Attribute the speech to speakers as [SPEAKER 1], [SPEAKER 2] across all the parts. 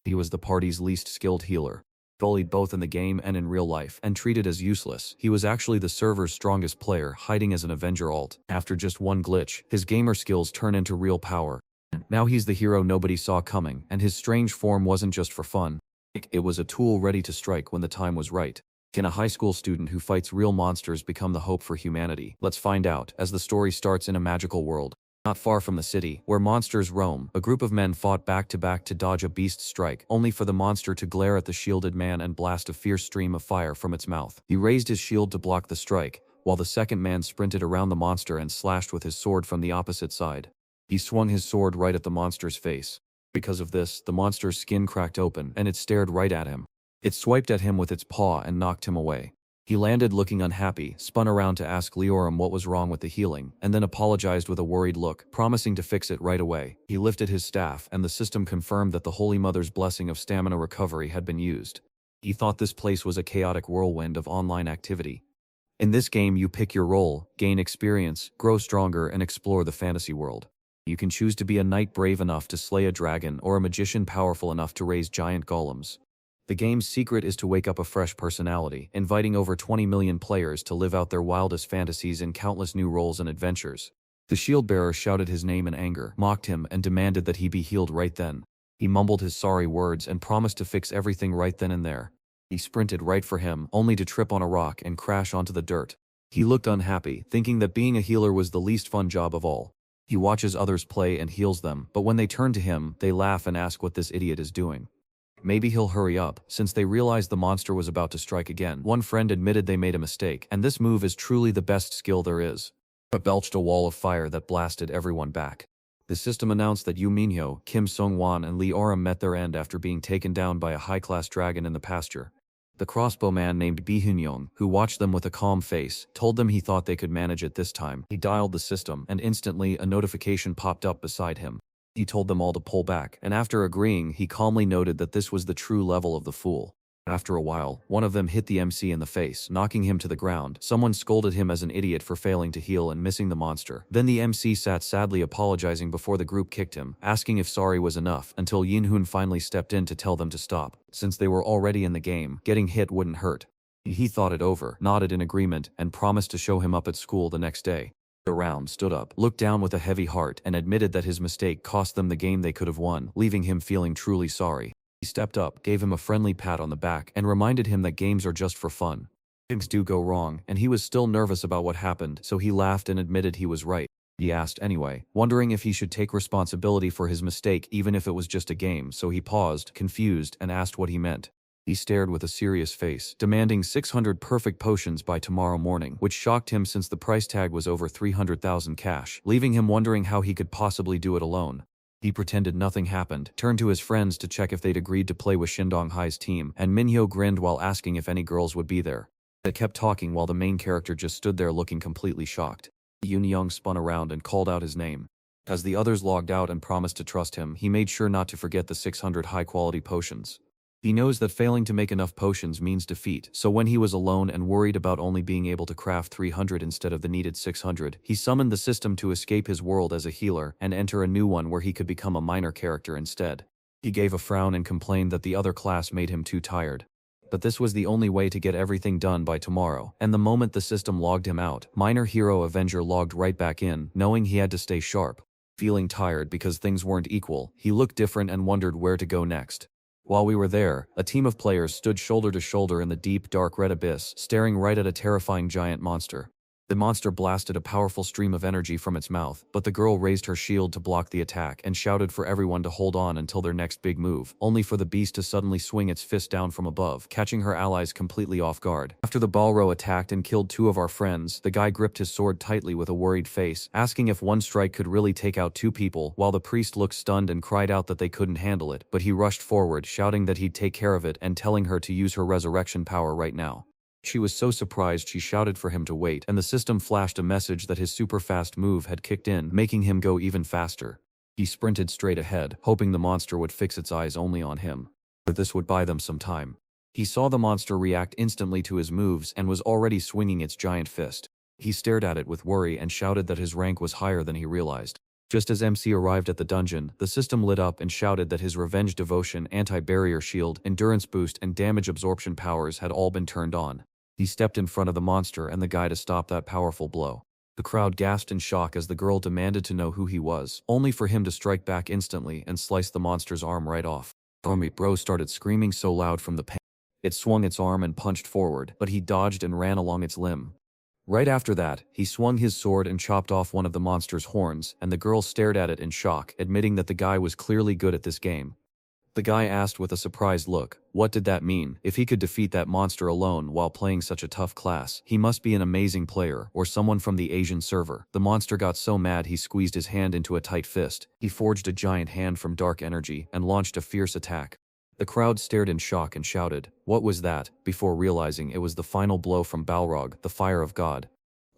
[SPEAKER 1] He was the party's least skilled healer. Bullied both in the game and in real life, and treated as useless, he was actually the server's strongest player, hiding as an Avenger alt. After just one glitch, his gamer skills turn into real power. Now he's the hero nobody saw coming, and his strange form wasn't just for fun. It was a tool ready to strike when the time was right. Can a high school student who fights real monsters become the hope for humanity? Let's find out, as the story starts in a magical world. Not far from the city, where monsters roam, a group of men fought back to dodge a beast's strike, only for the monster to glare at the shielded man and blast a fierce stream of fire from its mouth. He raised his shield to block the strike, while the second man sprinted around the monster and slashed with his sword from the opposite side. He swung his sword right at the monster's face. Because of this, the monster's skin cracked open, and it stared right at him. It swiped at him with its paw and knocked him away. He landed looking unhappy, spun around to ask Leoram what was wrong with the healing, and then apologized with a worried look, promising to fix it right away. He lifted his staff, and the system confirmed that the Holy Mother's blessing of stamina recovery had been used. He thought this place was a chaotic whirlwind of online activity. In this game, you pick your role, gain experience, grow stronger, and explore the fantasy world. You can choose to be a knight brave enough to slay a dragon or a magician powerful enough to raise giant golems. The game's secret is to wake up a fresh personality, inviting over 20 million players to live out their wildest fantasies in countless new roles and adventures. The shield-bearer shouted his name in anger, mocked him, and demanded that he be healed right then. He mumbled his sorry words and promised to fix everything right then and there. He sprinted right for him, only to trip on a rock and crash onto the dirt. He looked unhappy, thinking that being a healer was the least fun job of all. He watches others play and heals them, but when they turn to him, they laugh and ask what this idiot is doing. Maybe he'll hurry up, since they realized the monster was about to strike again. One friend admitted they made a mistake, and this move is truly the best skill there is. But belched a wall of fire that blasted everyone back. The system announced that Yu Minhyo, Kim Sung-won, and Lee Oram met their end after being taken down by a high-class dragon in the pasture. The crossbowman named Bi Hyun-young, who watched them with a calm face, told them he thought they could manage it this time. He dialed the system, and instantly a notification popped up beside him. He told them all to pull back, and after agreeing, he calmly noted that this was the true level of the fool. After a while, one of them hit the MC in the face, knocking him to the ground. Someone scolded him as an idiot for failing to heal and missing the monster. Then the MC sat sadly apologizing before the group kicked him, asking if sorry was enough, until Yin-hoon finally stepped in to tell them to stop. Since they were already in the game, getting hit wouldn't hurt. He thought it over, nodded in agreement, and promised to show him up at school the next day. Around stood up, looked down with a heavy heart, and admitted that his mistake cost them the game they could have won, leaving him feeling truly sorry. He stepped up, gave him a friendly pat on the back, and reminded him that games are just for fun. Things do go wrong, and he was still nervous about what happened, so he laughed and admitted he was right. He asked anyway, wondering if he should take responsibility for his mistake even if it was just a game, so he paused, confused, and asked what he meant. He stared with a serious face, demanding 600 perfect potions by tomorrow morning, which shocked him since the price tag was over 300,000 cash, leaving him wondering how he could possibly do it alone. He pretended nothing happened, turned to his friends to check if they'd agreed to play with Shindong Hai's team, and Minhyo grinned while asking if any girls would be there. They kept talking while the main character just stood there looking completely shocked. Yoon-young spun around and called out his name. As the others logged out and promised to trust him, he made sure not to forget the 600 high-quality potions. He knows that failing to make enough potions means defeat, so when he was alone and worried about only being able to craft 300 instead of the needed 600, he summoned the system to escape his world as a healer and enter a new one where he could become a minor character instead. He gave a frown and complained that the other class made him too tired. But this was the only way to get everything done by tomorrow, and the moment the system logged him out, Minor Hero Avenger logged right back in, knowing he had to stay sharp. Feeling tired because things weren't equal, he looked different and wondered where to go next. While we were there, a team of players stood shoulder to shoulder in the deep, dark red abyss, staring right at a terrifying giant monster. The monster blasted a powerful stream of energy from its mouth, but the girl raised her shield to block the attack and shouted for everyone to hold on until their next big move, only for the beast to suddenly swing its fist down from above, catching her allies completely off guard. After the Balro attacked and killed two of our friends, the guy gripped his sword tightly with a worried face, asking if one strike could really take out two people, while the priest looked stunned and cried out that they couldn't handle it, but he rushed forward, shouting that he'd take care of it and telling her to use her resurrection power right now. She was so surprised she shouted for him to wait, and the system flashed a message that his super fast move had kicked in, making him go even faster. He sprinted straight ahead, hoping the monster would fix its eyes only on him. But this would buy them some time. He saw the monster react instantly to his moves and was already swinging its giant fist. He stared at it with worry and shouted that his rank was higher than he realized. Just as MC arrived at the dungeon, the system lit up and shouted that his revenge devotion, anti-barrier shield, endurance boost, and damage absorption powers had all been turned on. He stepped in front of the monster and the guy to stop that powerful blow. The crowd gasped in shock as the girl demanded to know who he was, only for him to strike back instantly and slice the monster's arm right off. Bro started screaming so loud from the pain. It swung its arm and punched forward, but he dodged and ran along its limb. Right after that, he swung his sword and chopped off one of the monster's horns, and the girl stared at it in shock, admitting that the guy was clearly good at this game. The guy asked with a surprised look, what did that mean? If he could defeat that monster alone while playing such a tough class, he must be an amazing player, or someone from the Asian server. The monster got so mad he squeezed his hand into a tight fist. He forged a giant hand from dark energy and launched a fierce attack. The crowd stared in shock and shouted, "What was that?" before realizing it was the final blow from Balrog, the fire of God.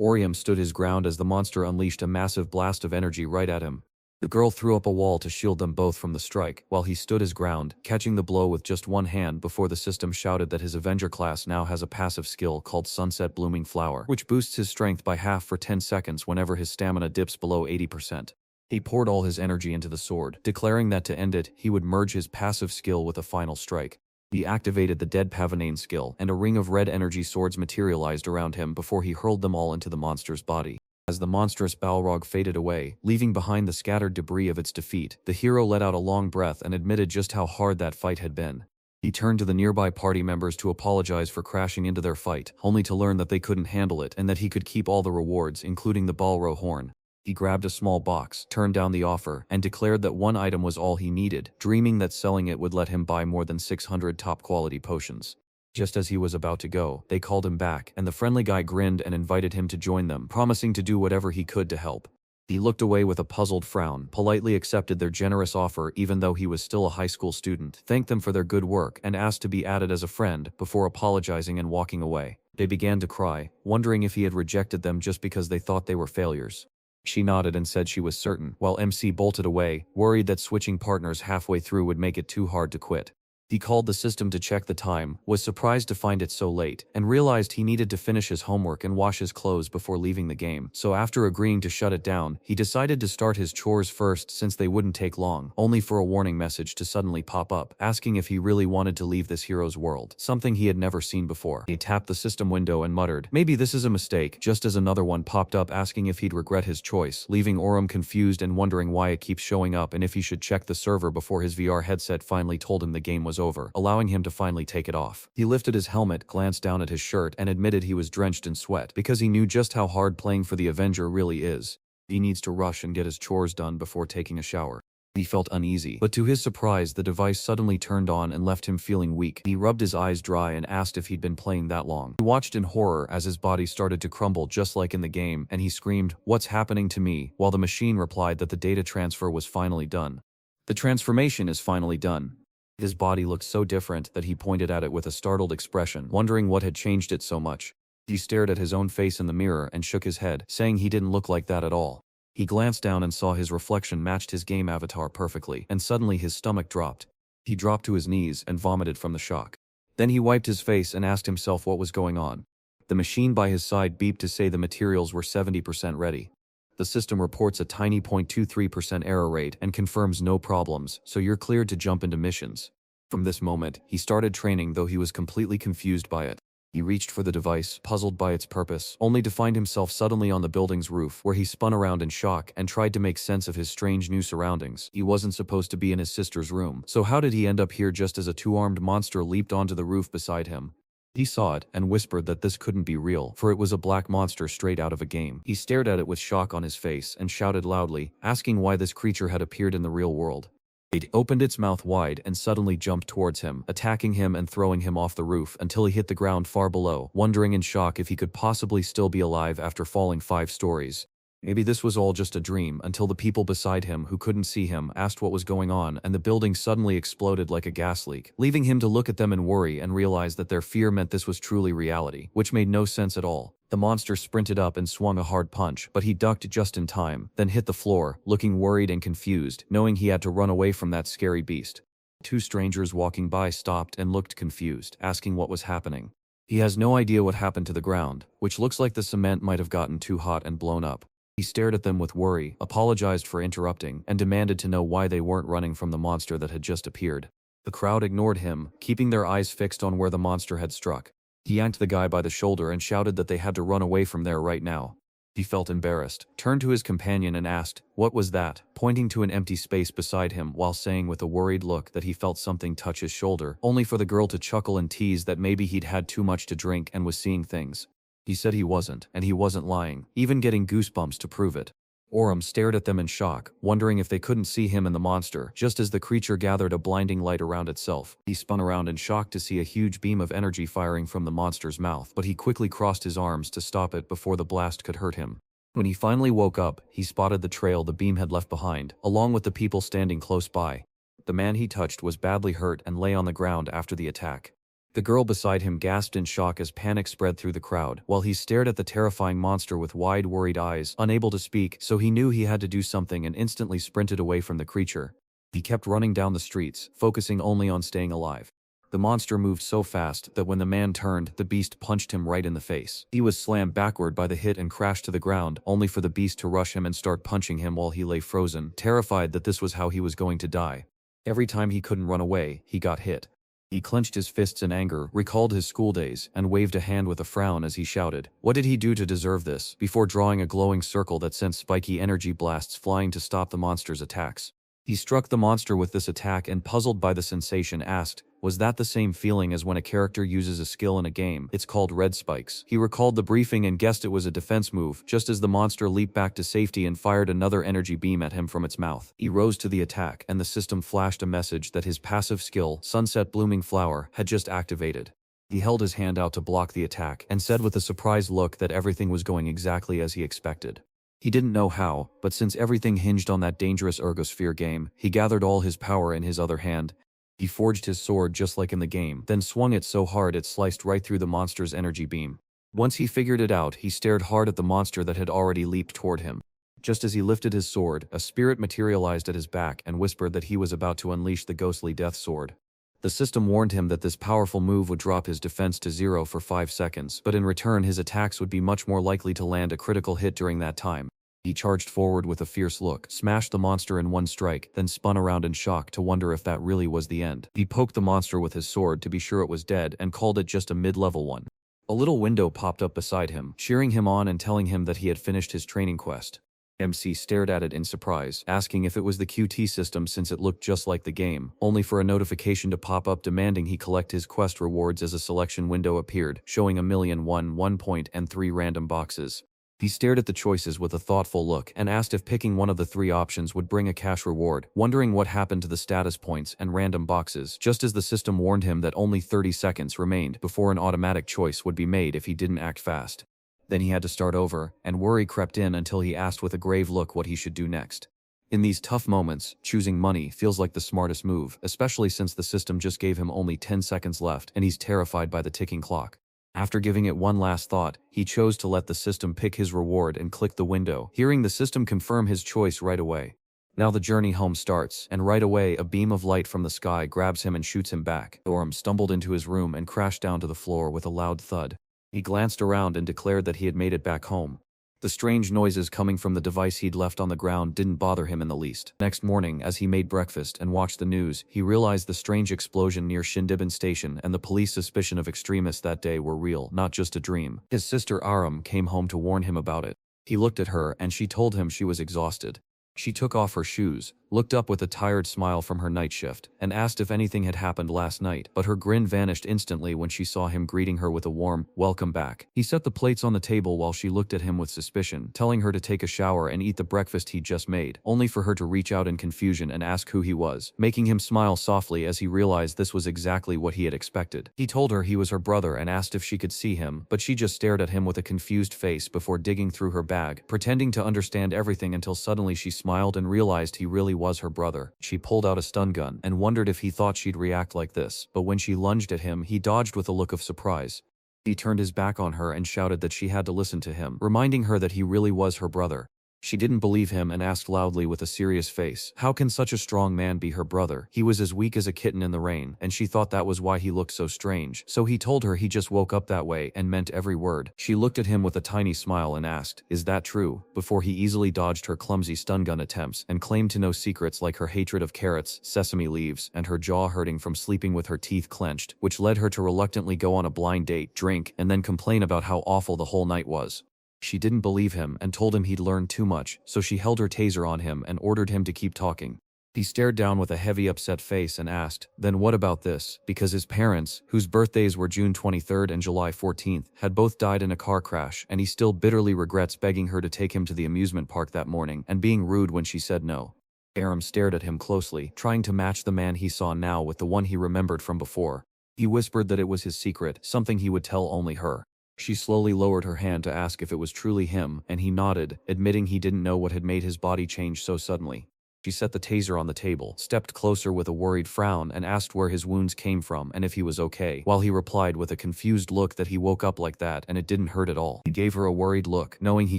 [SPEAKER 1] Orium stood his ground as the monster unleashed a massive blast of energy right at him. The girl threw up a wall to shield them both from the strike, while he stood his ground, catching the blow with just one hand before the system shouted that his Avenger class now has a passive skill called Sunset Blooming Flower, which boosts his strength by half for 10 seconds whenever his stamina dips below 80%. He poured all his energy into the sword, declaring that to end it, he would merge his passive skill with a final strike. He activated the Dead Pavane skill, and a ring of red energy swords materialized around him before he hurled them all into the monster's body. As the monstrous Balrog faded away, leaving behind the scattered debris of its defeat, the hero let out a long breath and admitted just how hard that fight had been. He turned to the nearby party members to apologize for crashing into their fight, only to learn that they couldn't handle it and that he could keep all the rewards, including the Balro horn. He grabbed a small box, turned down the offer, and declared that one item was all he needed, dreaming that selling it would let him buy more than 600 top-quality potions. Just as he was about to go, they called him back, and the friendly guy grinned and invited him to join them, promising to do whatever he could to help. He looked away with a puzzled frown, politely accepted their generous offer even though he was still a high school student, thanked them for their good work, and asked to be added as a friend, before apologizing and walking away. They began to cry, wondering if he had rejected them just because they thought they were failures. She nodded and said she was certain, while MC bolted away, worried that switching partners halfway through would make it too hard to quit. He called the system to check the time, was surprised to find it so late, and realized he needed to finish his homework and wash his clothes before leaving the game. So after agreeing to shut it down, he decided to start his chores first since they wouldn't take long, only for a warning message to suddenly pop up, asking if he really wanted to leave this hero's world, something he had never seen before. He tapped the system window and muttered, "Maybe this is a mistake," just as another one popped up asking if he'd regret his choice, leaving Aurum confused and wondering why it keeps showing up and if he should check the server before his VR headset finally told him the game was over, allowing him to finally take it off. He lifted his helmet, glanced down at his shirt, and admitted he was drenched in sweat, because he knew just how hard playing for the Avenger really is. He needs to rush and get his chores done before taking a shower. He felt uneasy, but to his surprise the device suddenly turned on and left him feeling weak. He rubbed his eyes dry and asked if he'd been playing that long. He watched in horror as his body started to crumble just like in the game, and he screamed, "What's happening to me?" while the machine replied that the data transfer was finally done. "The transformation is finally done." His body looked so different that he pointed at it with a startled expression, wondering what had changed it so much. He stared at his own face in the mirror and shook his head, saying he didn't look like that at all. He glanced down and saw his reflection matched his game avatar perfectly, and suddenly his stomach dropped. He dropped to his knees and vomited from the shock. Then he wiped his face and asked himself what was going on. The machine by his side beeped to say the materials were 70% ready. The system reports a tiny 0.23% error rate and confirms no problems, so you're cleared to jump into missions. From this moment, he started training though he was completely confused by it. He reached for the device, puzzled by its purpose, only to find himself suddenly on the building's roof, where he spun around in shock and tried to make sense of his strange new surroundings. He wasn't supposed to be in his sister's room, so how did he end up here just as a two-armed monster leaped onto the roof beside him? He saw it, and whispered that this couldn't be real, for it was a black monster straight out of a game. He stared at it with shock on his face, and shouted loudly, asking why this creature had appeared in the real world. It opened its mouth wide and suddenly jumped towards him, attacking him and throwing him off the roof until he hit the ground far below, wondering in shock if he could possibly still be alive after falling 5 stories. Maybe this was all just a dream, until the people beside him who couldn't see him asked what was going on, and the building suddenly exploded like a gas leak, leaving him to look at them in worry and realize that their fear meant this was truly reality, which made no sense at all. The monster sprinted up and swung a hard punch, but he ducked just in time, then hit the floor, looking worried and confused, knowing he had to run away from that scary beast. 2 strangers walking by stopped and looked confused, asking what was happening. He has no idea what happened to the ground, which looks like the cement might have gotten too hot and blown up. He stared at them with worry, apologized for interrupting, and demanded to know why they weren't running from the monster that had just appeared. The crowd ignored him, keeping their eyes fixed on where the monster had struck. He yanked the guy by the shoulder and shouted that they had to run away from there right now. He felt embarrassed, turned to his companion and asked, "What was that?" pointing to an empty space beside him while saying with a worried look that he felt something touch his shoulder, only for the girl to chuckle and tease that maybe he'd had too much to drink and was seeing things. He said he wasn't, and he wasn't lying, even getting goosebumps to prove it. Oram stared at them in shock, wondering if they couldn't see him and the monster, just as the creature gathered a blinding light around itself. He spun around in shock to see a huge beam of energy firing from the monster's mouth, but he quickly crossed his arms to stop it before the blast could hurt him. When he finally woke up, he spotted the trail the beam had left behind, along with the people standing close by. The man he touched was badly hurt and lay on the ground after the attack. The girl beside him gasped in shock as panic spread through the crowd, while he stared at the terrifying monster with wide, worried eyes, unable to speak, so he knew he had to do something and instantly sprinted away from the creature. He kept running down the streets, focusing only on staying alive. The monster moved so fast that when the man turned, the beast punched him right in the face. He was slammed backward by the hit and crashed to the ground, only for the beast to rush him and start punching him while he lay frozen, terrified that this was how he was going to die. Every time he couldn't run away, he got hit. He clenched his fists in anger, recalled his school days, and waved a hand with a frown as he shouted, "What did he do to deserve this?" before drawing a glowing circle that sent spiky energy blasts flying to stop the monster's attacks. He struck the monster with this attack and, puzzled by the sensation, asked, "Was that the same feeling as when a character uses a skill in a game? It's called red spikes." He recalled the briefing and guessed it was a defense move, just as the monster leaped back to safety and fired another energy beam at him from its mouth. He rose to the attack, and the system flashed a message that his passive skill, Sunset Blooming Flower, had just activated. He held his hand out to block the attack, and said with a surprised look that everything was going exactly as he expected. He didn't know how, but since everything hinged on that dangerous ergosphere game, he gathered all his power in his other hand. He forged his sword just like in the game, then swung it so hard it sliced right through the monster's energy beam. Once he figured it out, he stared hard at the monster that had already leaped toward him. Just as he lifted his sword, a spirit materialized at his back and whispered that he was about to unleash the ghostly death sword. The system warned him that this powerful move would drop his defense to 0 for 5 seconds, but in return his attacks would be much more likely to land a critical hit during that time. He charged forward with a fierce look, smashed the monster in one strike, then spun around in shock to wonder if that really was the end. He poked the monster with his sword to be sure it was dead and called it just a mid-level one. A little window popped up beside him, cheering him on and telling him that he had finished his training quest. MC stared at it in surprise, asking if it was the QT system since it looked just like the game, only for a notification to pop up demanding he collect his quest rewards as a selection window appeared, showing 1 point and 3 random boxes. He stared at the choices with a thoughtful look and asked if picking one of the 3 options would bring a cash reward, wondering what happened to the status points and random boxes, just as the system warned him that only 30 seconds remained before an automatic choice would be made if he didn't act fast. Then he had to start over, and worry crept in until he asked with a grave look what he should do next. In these tough moments, choosing money feels like the smartest move, especially since the system just gave him only 10 seconds left and he's terrified by the ticking clock. After giving it one last thought, he chose to let the system pick his reward and click the window, hearing the system confirm his choice right away. Now the journey home starts, and right away a beam of light from the sky grabs him and shoots him back. Oram stumbled into his room and crashed down to the floor with a loud thud. He glanced around and declared that he had made it back home. The strange noises coming from the device he'd left on the ground didn't bother him in the least. Next morning, as he made breakfast and watched the news, he realized the strange explosion near Shindibin Station and the police suspicion of extremists that day were real, not just a dream. His sister Aram came home to warn him about it. He looked at her and she told him she was exhausted. She took off her shoes, looked up with a tired smile from her night shift, and asked if anything had happened last night, but her grin vanished instantly when she saw him greeting her with a warm, "Welcome back." He set the plates on the table while she looked at him with suspicion, telling her to take a shower and eat the breakfast he'd just made, only for her to reach out in confusion and ask who he was, making him smile softly as he realized this was exactly what he had expected. He told her he was her brother and asked if she could see him, but she just stared at him with a confused face before digging through her bag, pretending to understand everything until suddenly she smiled and realized he really was her brother. She pulled out a stun gun and wondered if he thought she'd react like this, but when she lunged at him, he dodged with a look of surprise. He turned his back on her and shouted that she had to listen to him, reminding her that he really was her brother. She didn't believe him and asked loudly with a serious face, how can such a strong man be her brother? He was as weak as a kitten in the rain, and she thought that was why he looked so strange. So he told her he just woke up that way and meant every word. She looked at him with a tiny smile and asked, is that true? Before he easily dodged her clumsy stun gun attempts and claimed to know secrets like her hatred of carrots, sesame leaves, and her jaw hurting from sleeping with her teeth clenched, which led her to reluctantly go on a blind date, drink, and then complain about how awful the whole night was. She didn't believe him and told him he'd learned too much, so she held her taser on him and ordered him to keep talking. He stared down with a heavy upset face and asked, then what about this? Because his parents, whose birthdays were June 23rd and July 14th, had both died in a car crash, and he still bitterly regrets begging her to take him to the amusement park that morning and being rude when she said no. Aram stared at him closely, trying to match the man he saw now with the one he remembered from before. He whispered that it was his secret, something he would tell only her. She slowly lowered her hand to ask if it was truly him, and he nodded, admitting he didn't know what had made his body change so suddenly. She set the taser on the table, stepped closer with a worried frown, and asked where his wounds came from and if he was okay, while he replied with a confused look that he woke up like that and it didn't hurt at all. He gave her a worried look, knowing he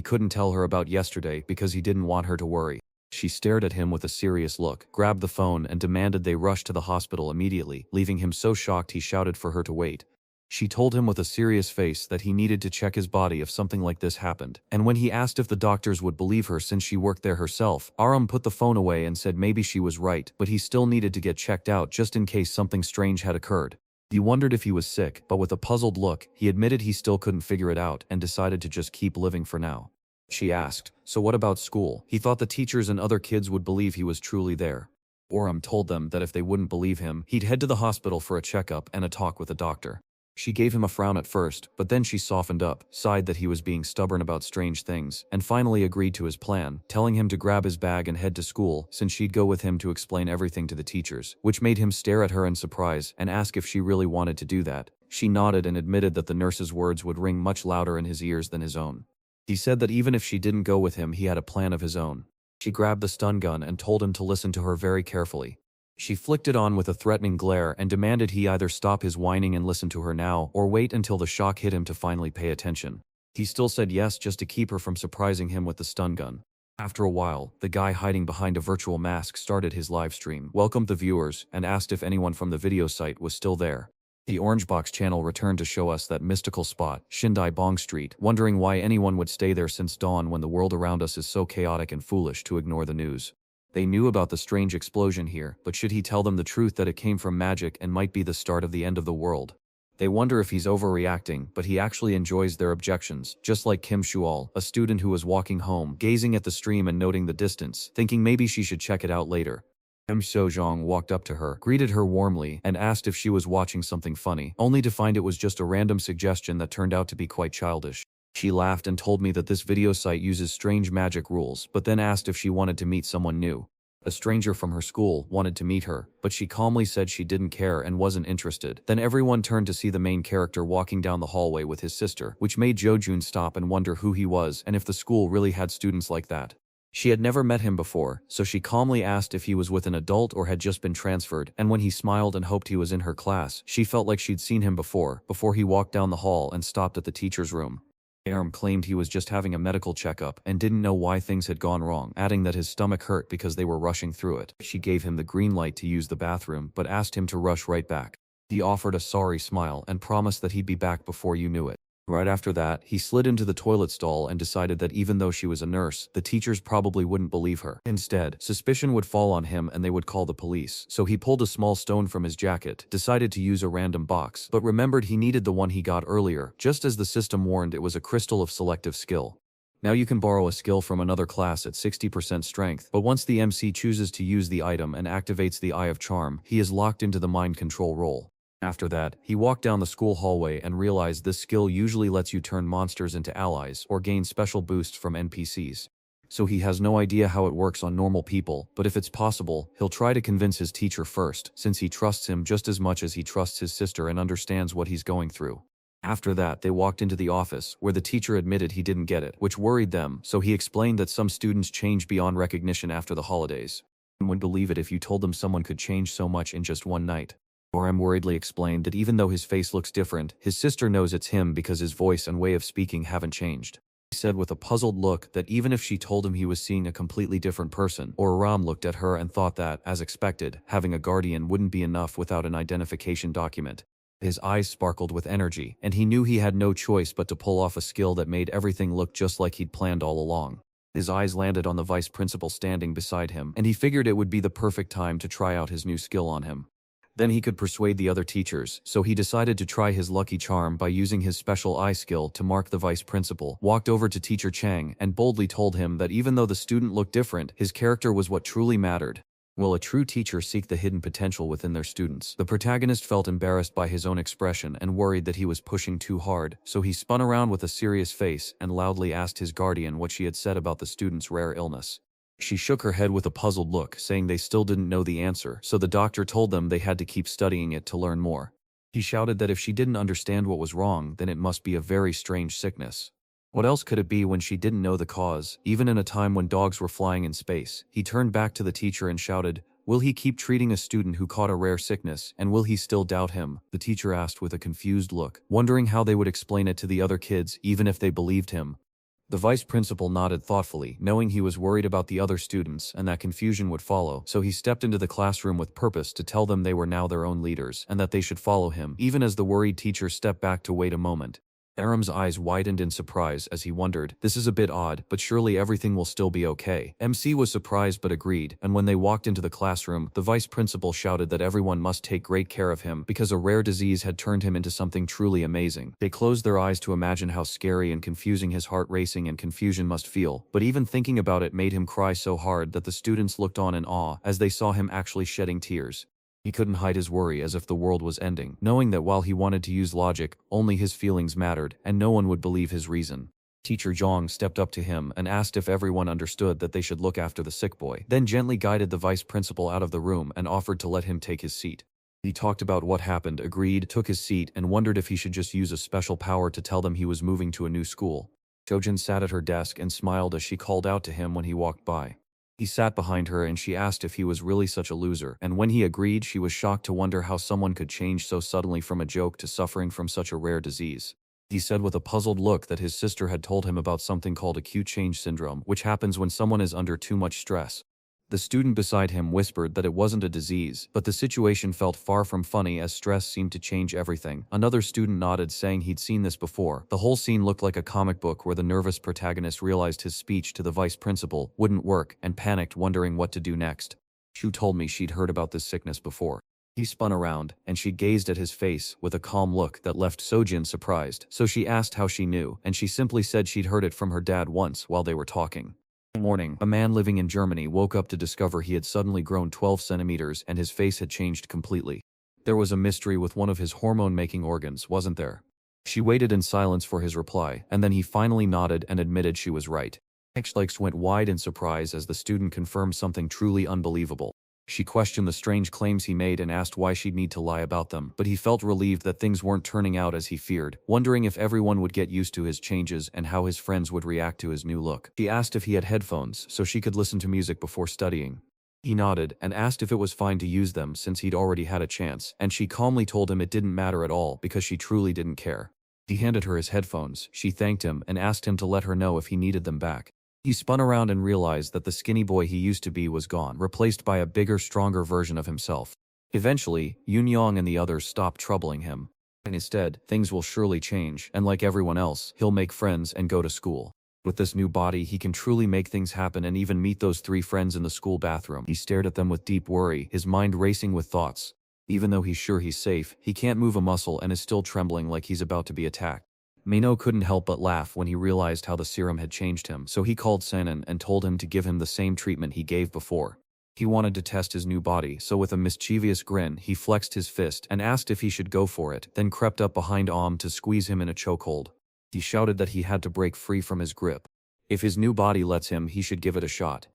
[SPEAKER 1] couldn't tell her about yesterday because he didn't want her to worry. She stared at him with a serious look, grabbed the phone, and demanded they rush to the hospital immediately, leaving him so shocked he shouted for her to wait. She told him with a serious face that he needed to check his body if something like this happened, and when he asked if the doctors would believe her since she worked there herself, Aram put the phone away and said maybe she was right, but he still needed to get checked out just in case something strange had occurred. He wondered if he was sick, but with a puzzled look, he admitted he still couldn't figure it out and decided to just keep living for now. She asked, so what about school? He thought the teachers and other kids would believe he was truly there. Aram told them that if they wouldn't believe him, he'd head to the hospital for a checkup and a talk with a doctor. She gave him a frown at first, but then she softened up, sighed that he was being stubborn about strange things, and finally agreed to his plan, telling him to grab his bag and head to school since she'd go with him to explain everything to the teachers, which made him stare at her in surprise and ask if she really wanted to do that. She nodded and admitted that the nurse's words would ring much louder in his ears than his own. He said that even if she didn't go with him, he had a plan of his own. She grabbed the stun gun and told him to listen to her very carefully. She flicked it on with a threatening glare and demanded he either stop his whining and listen to her now or wait until the shock hit him to finally pay attention. He still said yes just to keep her from surprising him with the stun gun. After a while, the guy hiding behind a virtual mask started his live stream, welcomed the viewers, and asked if anyone from the video site was still there. The Orange Box channel returned to show us that mystical spot, Shindai Bong Street, wondering why anyone would stay there since dawn when the world around us is so chaotic and foolish to ignore the news. They knew about the strange explosion here, but should he tell them the truth that it came from magic and might be the start of the end of the world? They wonder if he's overreacting, but he actually enjoys their objections, just like Kim Shual, a student who was walking home, gazing at the stream and noting the distance, thinking maybe she should check it out later. Kim Sojong walked up to her, greeted her warmly, and asked if she was watching something funny, only to find it was just a random suggestion that turned out to be quite childish. She laughed and told me that this video site uses strange magic rules, but then asked if she wanted to meet someone new. A stranger from her school wanted to meet her, but she calmly said she didn't care and wasn't interested. Then everyone turned to see the main character walking down the hallway with his sister, which made Jojun stop and wonder who he was and if the school really had students like that. She had never met him before, so she calmly asked if he was with an adult or had just been transferred, and when he smiled and hoped he was in her class, she felt like she'd seen him before he walked down the hall and stopped at the teacher's room. Aram claimed he was just having a medical checkup and didn't know why things had gone wrong, adding that his stomach hurt because they were rushing through it. She gave him the green light to use the bathroom, but asked him to rush right back. He offered a sorry smile and promised that he'd be back before you knew it. Right after that, he slid into the toilet stall and decided that even though she was a nurse, the teachers probably wouldn't believe her. Instead, suspicion would fall on him and they would call the police. So he pulled a small stone from his jacket, decided to use a random box, but remembered he needed the one he got earlier, just as the system warned it was a crystal of selective skill. Now you can borrow a skill from another class at 60% strength, but once the MC chooses to use the item and activates the Eye of Charm, he is locked into the mind control role. After that, he walked down the school hallway and realized this skill usually lets you turn monsters into allies or gain special boosts from NPCs. So he has no idea how it works on normal people, but if it's possible, he'll try to convince his teacher first, since he trusts him just as much as he trusts his sister and understands what he's going through. After that, they walked into the office, where the teacher admitted he didn't get it, which worried them, so he explained that some students change beyond recognition after the holidays. No one would believe it if you told them someone could change so much in just one night. Oram worriedly explained that even though his face looks different, his sister knows it's him because his voice and way of speaking haven't changed. He said with a puzzled look that even if she told him he was seeing a completely different person, or Ram looked at her and thought that, as expected, having a guardian wouldn't be enough without an identification document. His eyes sparkled with energy, and he knew he had no choice but to pull off a skill that made everything look just like he'd planned all along. His eyes landed on the vice principal standing beside him, and he figured it would be the perfect time to try out his new skill on him. Then he could persuade the other teachers, so he decided to try his lucky charm by using his special eye skill to mark the vice principal, walked over to teacher Chang, and boldly told him that even though the student looked different, his character was what truly mattered. Will a true teacher seek the hidden potential within their students? The protagonist felt embarrassed by his own expression and worried that he was pushing too hard, so he spun around with a serious face and loudly asked his guardian what she had said about the student's rare illness. She shook her head with a puzzled look, saying they still didn't know the answer, so the doctor told them they had to keep studying it to learn more. He shouted that if she didn't understand what was wrong, then it must be a very strange sickness. What else could it be when she didn't know the cause, even in a time when dogs were flying in space? He turned back to the teacher and shouted, "Will he keep treating a student who caught a rare sickness, and will he still doubt him?" The teacher asked with a confused look, wondering how they would explain it to the other kids even if they believed him. The vice principal nodded thoughtfully, knowing he was worried about the other students and that confusion would follow, so he stepped into the classroom with purpose to tell them they were now their own leaders and that they should follow him, even as the worried teacher stepped back to wait a moment. Aram's eyes widened in surprise as he wondered, "This is a bit odd, but surely everything will still be okay." MC was surprised but agreed, and when they walked into the classroom, the vice principal shouted that everyone must take great care of him because a rare disease had turned him into something truly amazing. They closed their eyes to imagine how scary and confusing his heart racing and confusion must feel, but even thinking about it made him cry so hard that the students looked on in awe as they saw him actually shedding tears. He couldn't hide his worry as if the world was ending, knowing that while he wanted to use logic, only his feelings mattered, and no one would believe his reason. Teacher Zhang stepped up to him and asked if everyone understood that they should look after the sick boy, then gently guided the vice principal out of the room and offered to let him take his seat. He talked about what happened, agreed, took his seat, and wondered if he should just use a special power to tell them he was moving to a new school. Chojin sat at her desk and smiled as she called out to him when he walked by. He sat behind her and she asked if he was really such a loser, and when he agreed, she was shocked to wonder how someone could change so suddenly from a joke to suffering from such a rare disease. He said with a puzzled look that his sister had told him about something called acute change syndrome, which happens when someone is under too much stress. The student beside him whispered that it wasn't a disease, but the situation felt far from funny as stress seemed to change everything. Another student nodded, saying he'd seen this before. The whole scene looked like a comic book where the nervous protagonist realized his speech to the vice principal wouldn't work and panicked, wondering what to do next. "Shu told me she'd heard about this sickness before." He spun around, and she gazed at his face with a calm look that left Sojin surprised, so she asked how she knew, and she simply said she'd heard it from her dad once while they were talking. One morning, a man living in Germany woke up to discover he had suddenly grown 12 centimeters and his face had changed completely. There was a mystery with one of his hormone-making organs, wasn't there? She waited in silence for his reply, and then he finally nodded and admitted she was right. His legs went wide in surprise as the student confirmed something truly unbelievable. She questioned the strange claims he made and asked why she'd need to lie about them, but he felt relieved that things weren't turning out as he feared, wondering if everyone would get used to his changes and how his friends would react to his new look. She asked if he had headphones so she could listen to music before studying. He nodded and asked if it was fine to use them since he'd already had a chance, and she calmly told him it didn't matter at all because she truly didn't care. He handed her his headphones, she thanked him and asked him to let her know if he needed them back. He spun around and realized that the skinny boy he used to be was gone, replaced by a bigger, stronger version of himself. Eventually, Yunyong and the others stopped troubling him. And instead, things will surely change, and like everyone else, he'll make friends and go to school. With this new body, he can truly make things happen and even meet those 3 friends in the school bathroom. He stared at them with deep worry, his mind racing with thoughts. Even though he's sure he's safe, he can't move a muscle and is still trembling like he's about to be attacked. Mino couldn't help but laugh when he realized how the serum had changed him, so he called Sanan and told him to give him the same treatment he gave before. He wanted to test his new body, so with a mischievous grin, he flexed his fist and asked if he should go for it, then crept up behind Om to squeeze him in a chokehold. He shouted that he had to break free from his grip. If his new body lets him, he should give it a shot.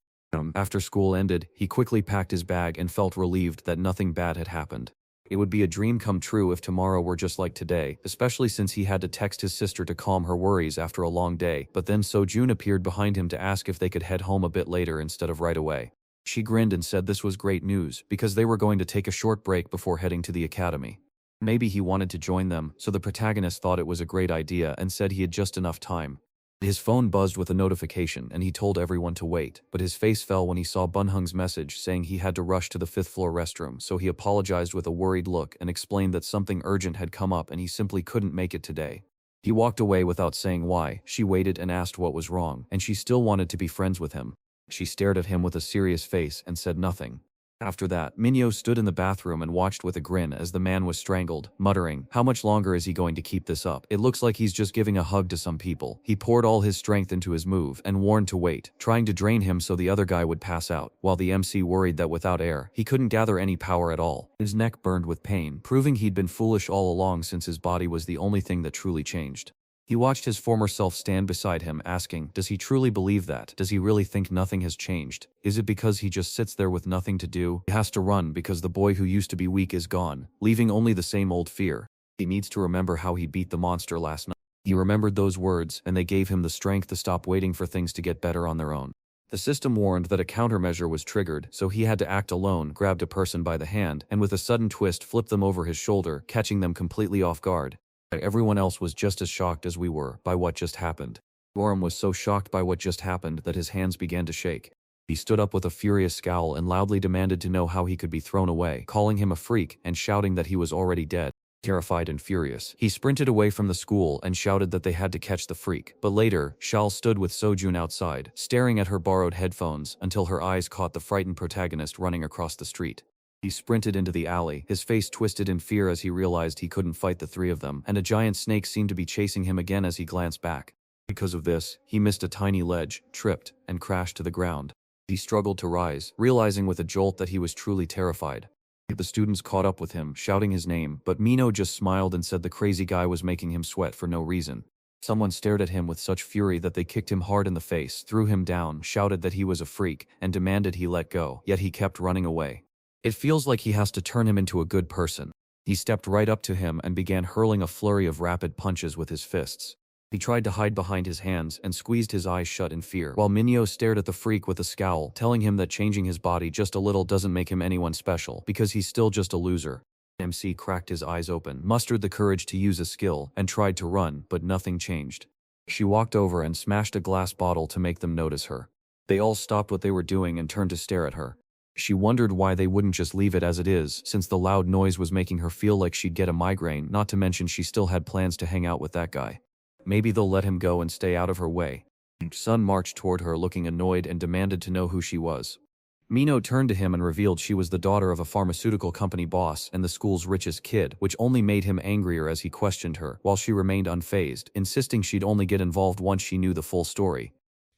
[SPEAKER 1] After school ended, he quickly packed his bag and felt relieved that nothing bad had happened. It would be a dream come true if tomorrow were just like today, especially since he had to text his sister to calm her worries after a long day, but then Sojun appeared behind him to ask if they could head home a bit later instead of right away. She grinned and said this was great news, because they were going to take a short break before heading to the academy. Maybe he wanted to join them, so the protagonist thought it was a great idea and said he had just enough time. His phone buzzed with a notification and he told everyone to wait, but his face fell when he saw Bunhung's message saying he had to rush to the 5th floor restroom, so he apologized with a worried look and explained that something urgent had come up and he simply couldn't make it today. He walked away without saying why. She waited and asked what was wrong, and she still wanted to be friends with him. She stared at him with a serious face and said nothing. After that, Minho stood in the bathroom and watched with a grin as the man was strangled, muttering, "How much longer is he going to keep this up? It looks like he's just giving a hug to some people." He poured all his strength into his move and warned to wait, trying to drain him so the other guy would pass out, while the MC worried that without air, he couldn't gather any power at all. His neck burned with pain, proving he'd been foolish all along since his body was the only thing that truly changed. He watched his former self stand beside him, asking, does he truly believe that? Does he really think nothing has changed? Is it because he just sits there with nothing to do? He has to run because the boy who used to be weak is gone, leaving only the same old fear. He needs to remember how he beat the monster last night. He remembered those words, and they gave him the strength to stop waiting for things to get better on their own. The system warned that a countermeasure was triggered, so he had to act alone, grabbed a person by the hand, and with a sudden twist flipped them over his shoulder, catching them completely off guard. Everyone else was just as shocked as we were by what just happened. Gorham was so shocked by what just happened that his hands began to shake. He stood up with a furious scowl and loudly demanded to know how he could be thrown away, calling him a freak and shouting that he was already dead. Terrified and furious, he sprinted away from the school and shouted that they had to catch the freak. But later, Shal stood with Sojun outside, staring at her borrowed headphones until her eyes caught the frightened protagonist running across the street. He sprinted into the alley, his face twisted in fear as he realized he couldn't fight the three of them, and a giant snake seemed to be chasing him again as he glanced back. Because of this, he missed a tiny ledge, tripped, and crashed to the ground. He struggled to rise, realizing with a jolt that he was truly terrified. The students caught up with him, shouting his name, but Minho just smiled and said the crazy guy was making him sweat for no reason. Someone stared at him with such fury that they kicked him hard in the face, threw him down, shouted that he was a freak, and demanded he let go, yet he kept running away. It feels like he has to turn him into a good person. He stepped right up to him and began hurling a flurry of rapid punches with his fists. He tried to hide behind his hands and squeezed his eyes shut in fear, while Minho stared at the freak with a scowl, telling him that changing his body just a little doesn't make him anyone special, because he's still just a loser. MC cracked his eyes open, mustered the courage to use a skill, and tried to run, but nothing changed. She walked over and smashed a glass bottle to make them notice her. They all stopped what they were doing and turned to stare at her. She wondered why they wouldn't just leave it as it is, since the loud noise was making her feel like she'd get a migraine, not to mention she still had plans to hang out with that guy. Maybe they'll let him go and stay out of her way. Sun marched toward her looking annoyed and demanded to know who she was. Minho turned to him and revealed she was the daughter of a pharmaceutical company boss and the school's richest kid, which only made him angrier as he questioned her, while she remained unfazed, insisting she'd only get involved once she knew the full story.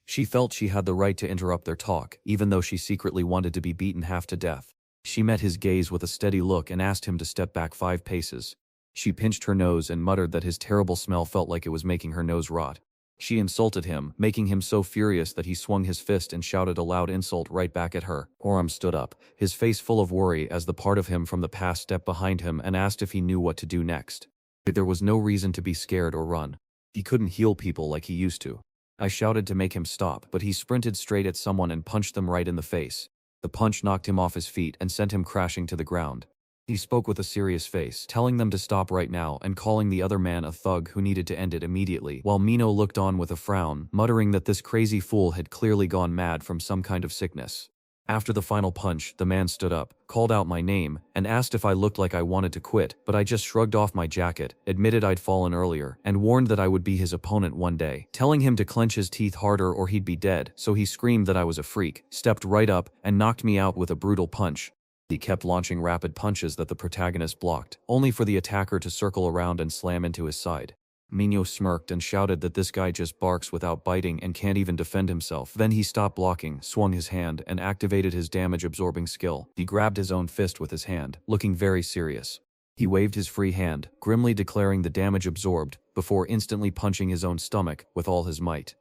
[SPEAKER 1] She felt she had the right to interrupt their talk, even though she secretly wanted to be beaten half to death. She met his gaze with a steady look and asked him to step back 5 paces. She pinched her nose and muttered that his terrible smell felt like it was making her nose rot. She insulted him, making him so furious that he swung his fist and shouted a loud insult right back at her. Orem stood up, his face full of worry as the part of him from the past stepped behind him and asked if he knew what to do next. There was no reason to be scared or run. He couldn't heal people like he used to. I shouted to make him stop, but he sprinted straight at someone and punched them right in the face. The punch knocked him off his feet and sent him crashing to the ground. He spoke with a serious face, telling them to stop right now and calling the other man a thug who needed to end it immediately, while Minho looked on with a frown, muttering that this crazy fool had clearly gone mad from some kind of sickness. After the final punch, the man stood up, called out my name, and asked if I looked like I wanted to quit, but I just shrugged off my jacket, admitted I'd fallen earlier, and warned that I would be his opponent one day, telling him to clench his teeth harder or he'd be dead, so he screamed that I was a freak, stepped right up, and knocked me out with a brutal punch. He kept launching rapid punches that the protagonist blocked, only for the attacker to circle around and slam into his side. Minho smirked and shouted that this guy just barks without biting and can't even defend himself. Then he stopped blocking, swung his hand, and activated his damage-absorbing skill. He grabbed his own fist with his hand, looking very serious. He waved his free hand, grimly declaring the damage absorbed, before instantly punching his own stomach with all his might.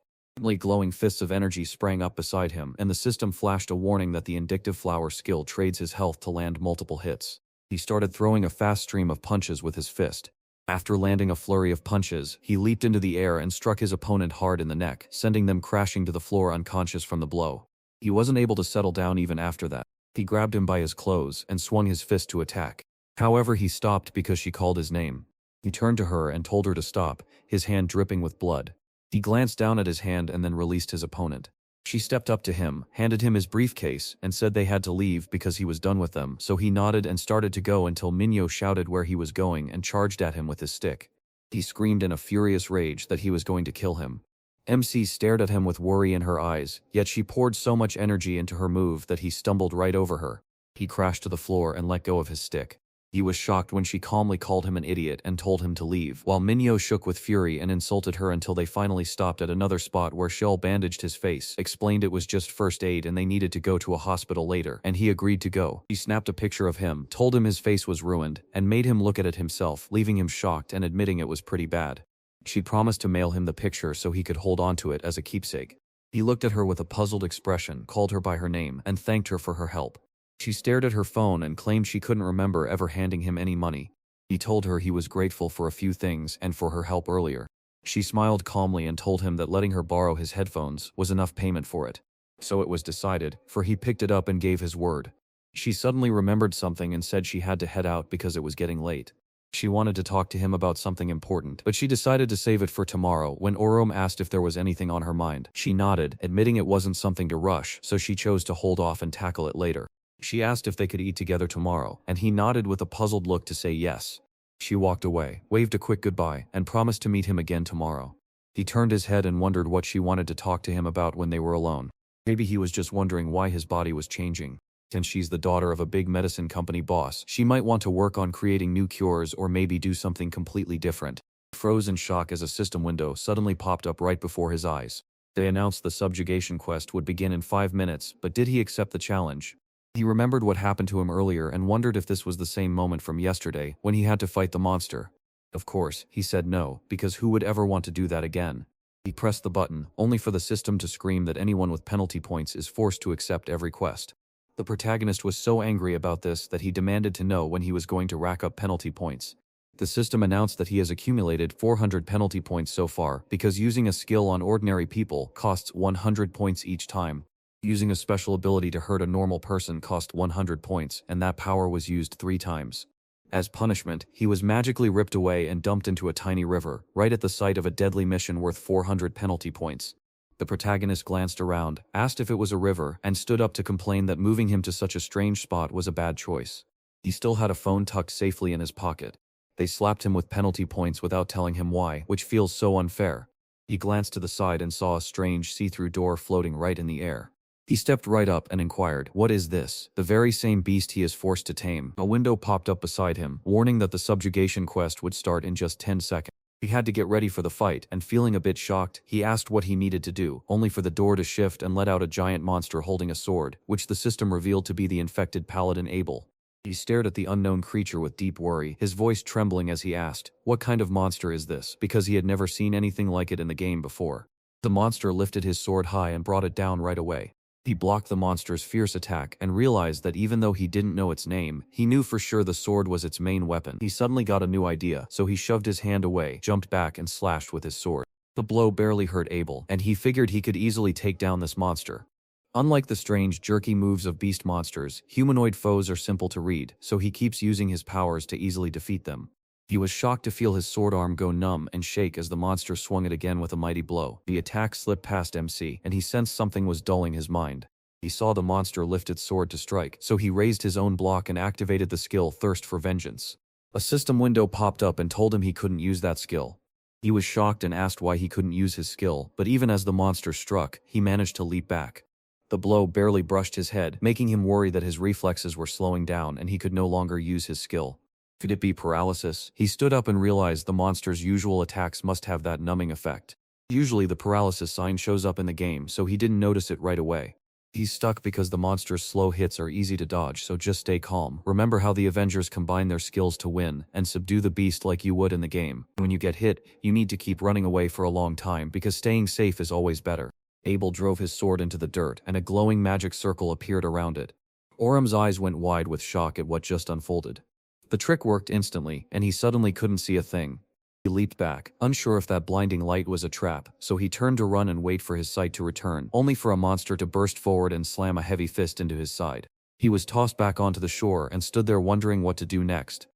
[SPEAKER 1] Glowing fists of energy sprang up beside him, and the system flashed a warning that the Indictive Flower skill trades his health to land multiple hits. He started throwing a fast stream of punches with his fist. After landing a flurry of punches, he leaped into the air and struck his opponent hard in the neck, sending them crashing to the floor unconscious from the blow. He wasn't able to settle down even after that. He grabbed him by his clothes and swung his fist to attack. However, he stopped because she called his name. He turned to her and told her to stop, his hand dripping with blood. He glanced down at his hand and then released his opponent. She stepped up to him, handed him his briefcase, and said they had to leave because he was done with them, so he nodded and started to go until Minyo shouted where he was going and charged at him with his stick. He screamed in a furious rage that he was going to kill him. MC stared at him with worry in her eyes, yet she poured so much energy into her move that he stumbled right over her. He crashed to the floor and let go of his stick. He was shocked when she calmly called him an idiot and told him to leave, while Minyo shook with fury and insulted her until they finally stopped at another spot where Shell bandaged his face, explained it was just first aid and they needed to go to a hospital later, and he agreed to go. She snapped a picture of him, told him his face was ruined, and made him look at it himself, leaving him shocked and admitting it was pretty bad. She promised to mail him the picture so he could hold on to it as a keepsake. He looked at her with a puzzled expression, called her by her name, and thanked her for her help. She stared at her phone and claimed she couldn't remember ever handing him any money. He told her he was grateful for a few things and for her help earlier. She smiled calmly and told him that letting her borrow his headphones was enough payment for it. So it was decided, for he picked it up and gave his word. She suddenly remembered something and said she had to head out because it was getting late. She wanted to talk to him about something important, but she decided to save it for tomorrow when Orom asked if there was anything on her mind. She nodded, admitting it wasn't something to rush, so she chose to hold off and tackle it later. She asked if they could eat together tomorrow, and he nodded with a puzzled look to say yes. She walked away, waved a quick goodbye, and promised to meet him again tomorrow. He turned his head and wondered what she wanted to talk to him about when they were alone. Maybe he was just wondering why his body was changing. Since she's the daughter of a big medicine company boss, she might want to work on creating new cures or maybe do something completely different. He froze in shock as a system window suddenly popped up right before his eyes. They announced the subjugation quest would begin in 5 minutes, but did he accept the challenge? He remembered what happened to him earlier and wondered if this was the same moment from yesterday, when he had to fight the monster. Of course, he said no, because who would ever want to do that again? He pressed the button, only for the system to scream that anyone with penalty points is forced to accept every quest. The protagonist was so angry about this that he demanded to know when he was going to rack up penalty points. The system announced that he has accumulated 400 penalty points so far, because using a skill on ordinary people costs 100 points each time. Using a special ability to hurt a normal person cost 100 points, and that power was used 3 times. As punishment, he was magically ripped away and dumped into a tiny river, right at the site of a deadly mission worth 400 penalty points. The protagonist glanced around, asked if it was a river, and stood up to complain that moving him to such a strange spot was a bad choice. He still had a phone tucked safely in his pocket. They slapped him with penalty points without telling him why, which feels so unfair. He glanced to the side and saw a strange see-through door floating right in the air. He stepped right up and inquired, "What is this?" The very same beast he is forced to tame. A window popped up beside him, warning that the subjugation quest would start in just 10 seconds. He had to get ready for the fight, and feeling a bit shocked, he asked what he needed to do, only for the door to shift and let out a giant monster holding a sword, which the system revealed to be the infected paladin Abel. He stared at the unknown creature with deep worry, his voice trembling as he asked, "What kind of monster is this?" because he had never seen anything like it in the game before. The monster lifted his sword high and brought it down right away. He blocked the monster's fierce attack and realized that even though he didn't know its name, he knew for sure the sword was its main weapon. He suddenly got a new idea, so he shoved his hand away, jumped back and slashed with his sword. The blow barely hurt Abel, and he figured he could easily take down this monster. Unlike the strange, jerky moves of beast monsters, humanoid foes are simple to read, so he keeps using his powers to easily defeat them. He was shocked to feel his sword arm go numb and shake as the monster swung it again with a mighty blow. The attack slipped past MC, and he sensed something was dulling his mind. He saw the monster lift its sword to strike, so he raised his own block and activated the skill Thirst for Vengeance. A system window popped up and told him he couldn't use that skill. He was shocked and asked why he couldn't use his skill, but even as the monster struck, he managed to leap back. The blow barely brushed his head, making him worry that his reflexes were slowing down and he could no longer use his skill. Could it be paralysis? He stood up and realized the monster's usual attacks must have that numbing effect. Usually the paralysis sign shows up in the game, so he didn't notice it right away. He's stuck because the monster's slow hits are easy to dodge, so just stay calm. Remember how the Avengers combine their skills to win and subdue the beast like you would in the game. When you get hit, you need to keep running away for a long time because staying safe is always better. Abel drove his sword into the dirt and a glowing magic circle appeared around it. Orom's eyes went wide with shock at what just unfolded. The trick worked instantly, and he suddenly couldn't see a thing. He leaped back, unsure if that blinding light was a trap, so he turned to run and wait for his sight to return, only for a monster to burst forward and slam a heavy fist into his side. He was tossed back onto the shore and stood there wondering what to do next.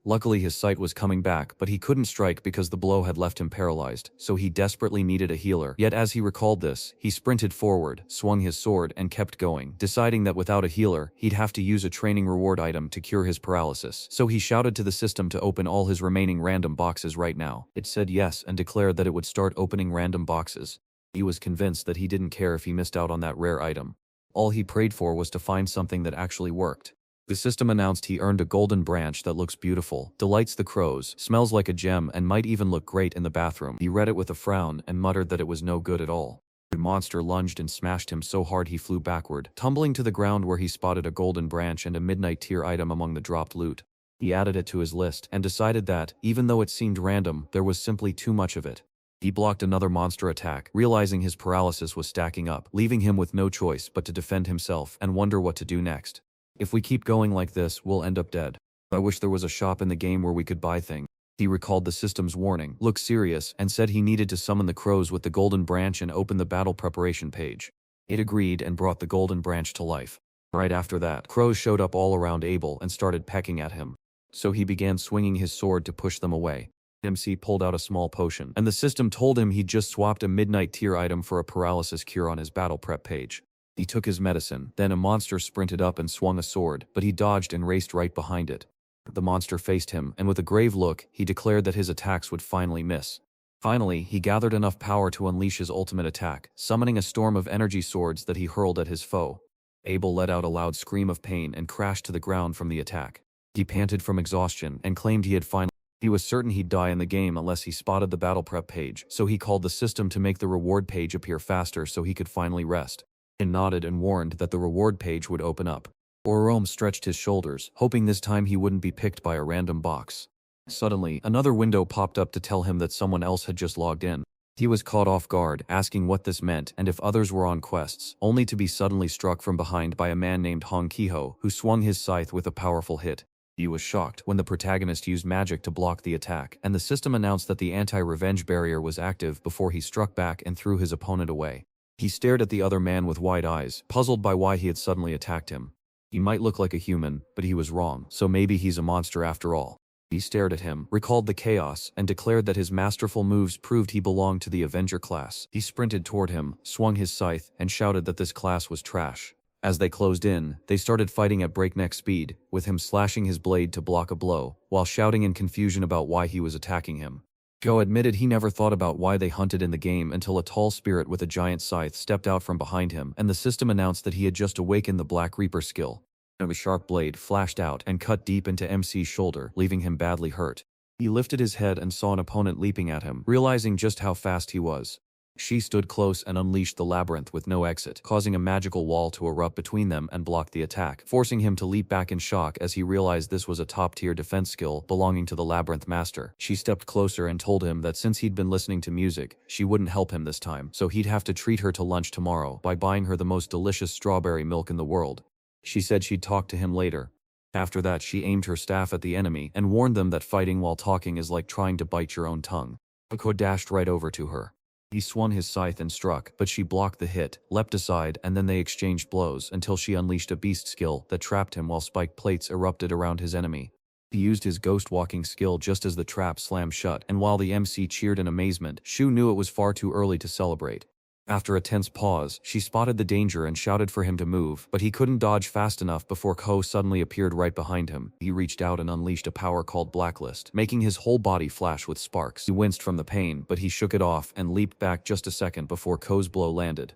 [SPEAKER 1] Luckily his sight was coming back, but he couldn't strike because the blow had left him paralyzed, so he desperately needed a healer. Yet as he recalled this, he sprinted forward, swung his sword, and kept going, deciding that without a healer, he'd have to use a training reward item to cure his paralysis. So he shouted to the system to open all his remaining random boxes right now. It said yes and declared that it would start opening random boxes. He was convinced that he didn't care if he missed out on that rare item. All he prayed for was to find something that actually worked. The system announced he earned a golden branch that looks beautiful, delights the crows, smells like a gem, and might even look great in the bathroom. He read it with a frown and muttered that it was no good at all. The monster lunged and smashed him so hard he flew backward, tumbling to the ground where he spotted a golden branch and a midnight tier item among the dropped loot. He added it to his list and decided that, even though it seemed random, there was simply too much of it. He blocked another monster attack, realizing his paralysis was stacking up, leaving him with no choice but to defend himself and wonder what to do next. If we keep going like this, we'll end up dead. I wish there was a shop in the game where we could buy things. He recalled the system's warning, looked serious, and said he needed to summon the crows with the golden branch and open the battle preparation page. It agreed and brought the golden branch to life. Right after that, crows showed up all around Abel and started pecking at him. So he began swinging his sword to push them away. MC pulled out a small potion, and the system told him he'd just swapped a midnight tier item for a paralysis cure on his battle prep page. He took his medicine, then a monster sprinted up and swung a sword, but he dodged and raced right behind it. The monster faced him, and with a grave look, he declared that his attacks would finally miss. Finally, he gathered enough power to unleash his ultimate attack, summoning a storm of energy swords that he hurled at his foe. Abel let out a loud scream of pain and crashed to the ground from the attack. He panted from exhaustion and claimed he had finally. He was certain he'd die in the game unless he spotted the battle prep page, so he called the system to make the reward page appear faster so he could finally rest. He nodded and warned that the reward page would open up. Orome stretched his shoulders, hoping this time he wouldn't be picked by a random box. Suddenly, another window popped up to tell him that someone else had just logged in. He was caught off guard, asking what this meant and if others were on quests, only to be suddenly struck from behind by a man named Hong Kiho, who swung his scythe with a powerful hit. He was shocked when the protagonist used magic to block the attack, and the system announced that the anti-revenge barrier was active before he struck back and threw his opponent away. He stared at the other man with wide eyes, puzzled by why he had suddenly attacked him. He might look like a human, but he was wrong, so maybe he's a monster after all. He stared at him, recalled the chaos, and declared that his masterful moves proved he belonged to the Avenger class. He sprinted toward him, swung his scythe, and shouted that this class was trash. As they closed in, they started fighting at breakneck speed, with him slashing his blade to block a blow, while shouting in confusion about why he was attacking him. Joe admitted he never thought about why they hunted in the game until a tall spirit with a giant scythe stepped out from behind him, and the system announced that he had just awakened the Black Reaper skill. A sharp blade flashed out and cut deep into MC's shoulder, leaving him badly hurt. He lifted his head and saw an opponent leaping at him, realizing just how fast he was. She stood close and unleashed the labyrinth with no exit, causing a magical wall to erupt between them and block the attack, forcing him to leap back in shock as he realized this was a top-tier defense skill belonging to the labyrinth master. She stepped closer and told him that since he'd been listening to music, she wouldn't help him this time, so he'd have to treat her to lunch tomorrow by buying her the most delicious strawberry milk in the world. She said she'd talk to him later. After that, she aimed her staff at the enemy and warned them that fighting while talking is like trying to bite your own tongue. Oko dashed right over to her. He swung his scythe and struck, but she blocked the hit, leapt aside, and then they exchanged blows until she unleashed a beast skill that trapped him while spiked plates erupted around his enemy. He used his ghost-walking skill just as the trap slammed shut, and while the MC cheered in amazement, Shu knew it was far too early to celebrate. After a tense pause, she spotted the danger and shouted for him to move, but he couldn't dodge fast enough before Ko suddenly appeared right behind him. He reached out and unleashed a power called Blacklist, making his whole body flash with sparks. He winced from the pain, but he shook it off and leaped back just a second before Ko's blow landed.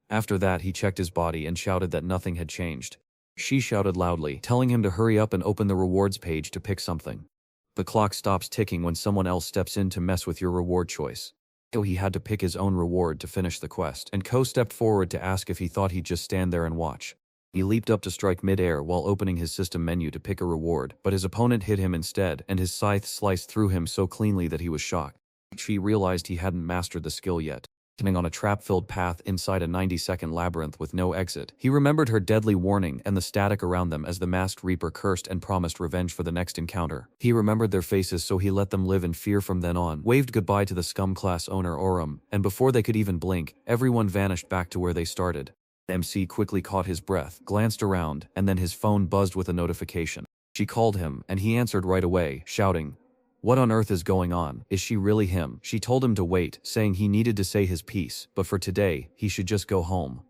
[SPEAKER 1] After that, he checked his body and shouted that nothing had changed. She shouted loudly, telling him to hurry up and open the rewards page to pick something. The clock stops ticking when someone else steps in to mess with your reward choice. He had to pick his own reward to finish the quest, and Ko stepped forward to ask if he thought he'd just stand there and watch. He leaped up to strike mid-air while opening his system menu to pick a reward, but his opponent hit him instead, and his scythe sliced through him so cleanly that he was shocked. She realized he hadn't mastered the skill yet. Standing on a trap-filled path inside a 90-second labyrinth with no exit, he remembered her deadly warning and the static around them as the masked reaper cursed and promised revenge for the next encounter. He remembered their faces, so he let them live in fear from then on, waved goodbye to the scum class owner Orem, and before they could even blink, everyone vanished back to where they started. MC quickly caught his breath, glanced around, and then his phone buzzed with a notification. She called him, and he answered right away, shouting, "What on earth is going on? Is she really him?" She told him to wait, saying he needed to say his piece, but for today, he should just go home.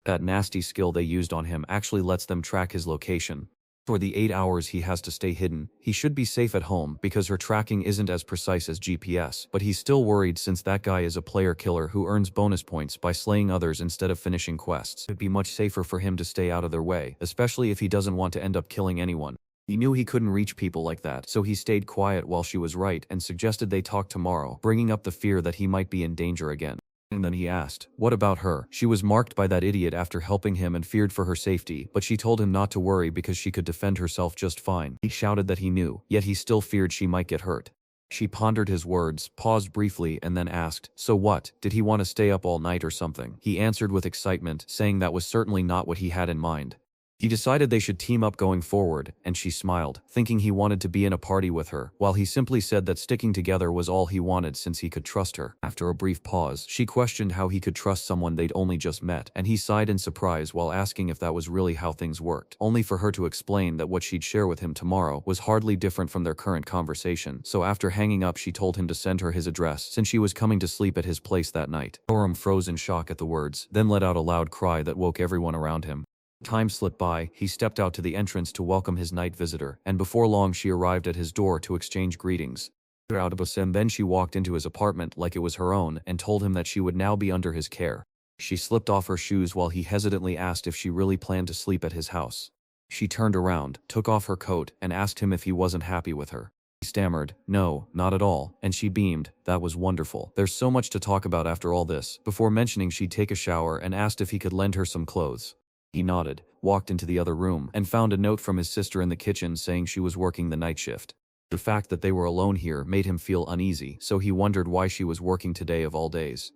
[SPEAKER 1] That nasty skill they used on him actually lets them track his location. For the 8 hours he has to stay hidden, he should be safe at home because her tracking isn't as precise as GPS, but he's still worried since that guy is a player killer who earns bonus points by slaying others instead of finishing quests. It'd be much safer for him to stay out of their way, especially if he doesn't want to end up killing anyone. He knew he couldn't reach people like that, so he stayed quiet while she was right and suggested they talk tomorrow, bringing up the fear that he might be in danger again. And then he asked, "What about her?" She was marked by that idiot after helping him and feared for her safety, but she told him not to worry because she could defend herself just fine. He shouted that he knew, yet he still feared she might get hurt. She pondered his words, paused briefly, and then asked, "So what, did he want to stay up all night or something?" He answered with excitement, saying that was certainly not what he had in mind. He decided they should team up going forward, and she smiled, thinking he wanted to be in a party with her, while he simply said that sticking together was all he wanted since he could trust her. After a brief pause, she questioned how he could trust someone they'd only just met, and he sighed in surprise while asking if that was really how things worked, only for her to explain that what she'd share with him tomorrow was hardly different from their current conversation. So after hanging up, she told him to send her his address since she was coming to sleep at his place that night. Orem froze in shock at the words, then let out a loud cry that woke everyone around him. Time slipped by, he stepped out to the entrance to welcome his night visitor, and before long she arrived at his door to exchange greetings. And then she walked into his apartment like it was her own and told him that she would now be under his care. She slipped off her shoes while he hesitantly asked if she really planned to sleep at his house. She turned around, took off her coat, and asked him if he wasn't happy with her. He stammered, "No, not at all," and she beamed, "That was wonderful. There's so much to talk about after all this," before mentioning she'd take a shower and asked if he could lend her some clothes. He nodded, walked into the other room, and found a note from his sister in the kitchen saying she was working the night shift. The fact that they were alone here made him feel uneasy, so he wondered why she was working today of all days.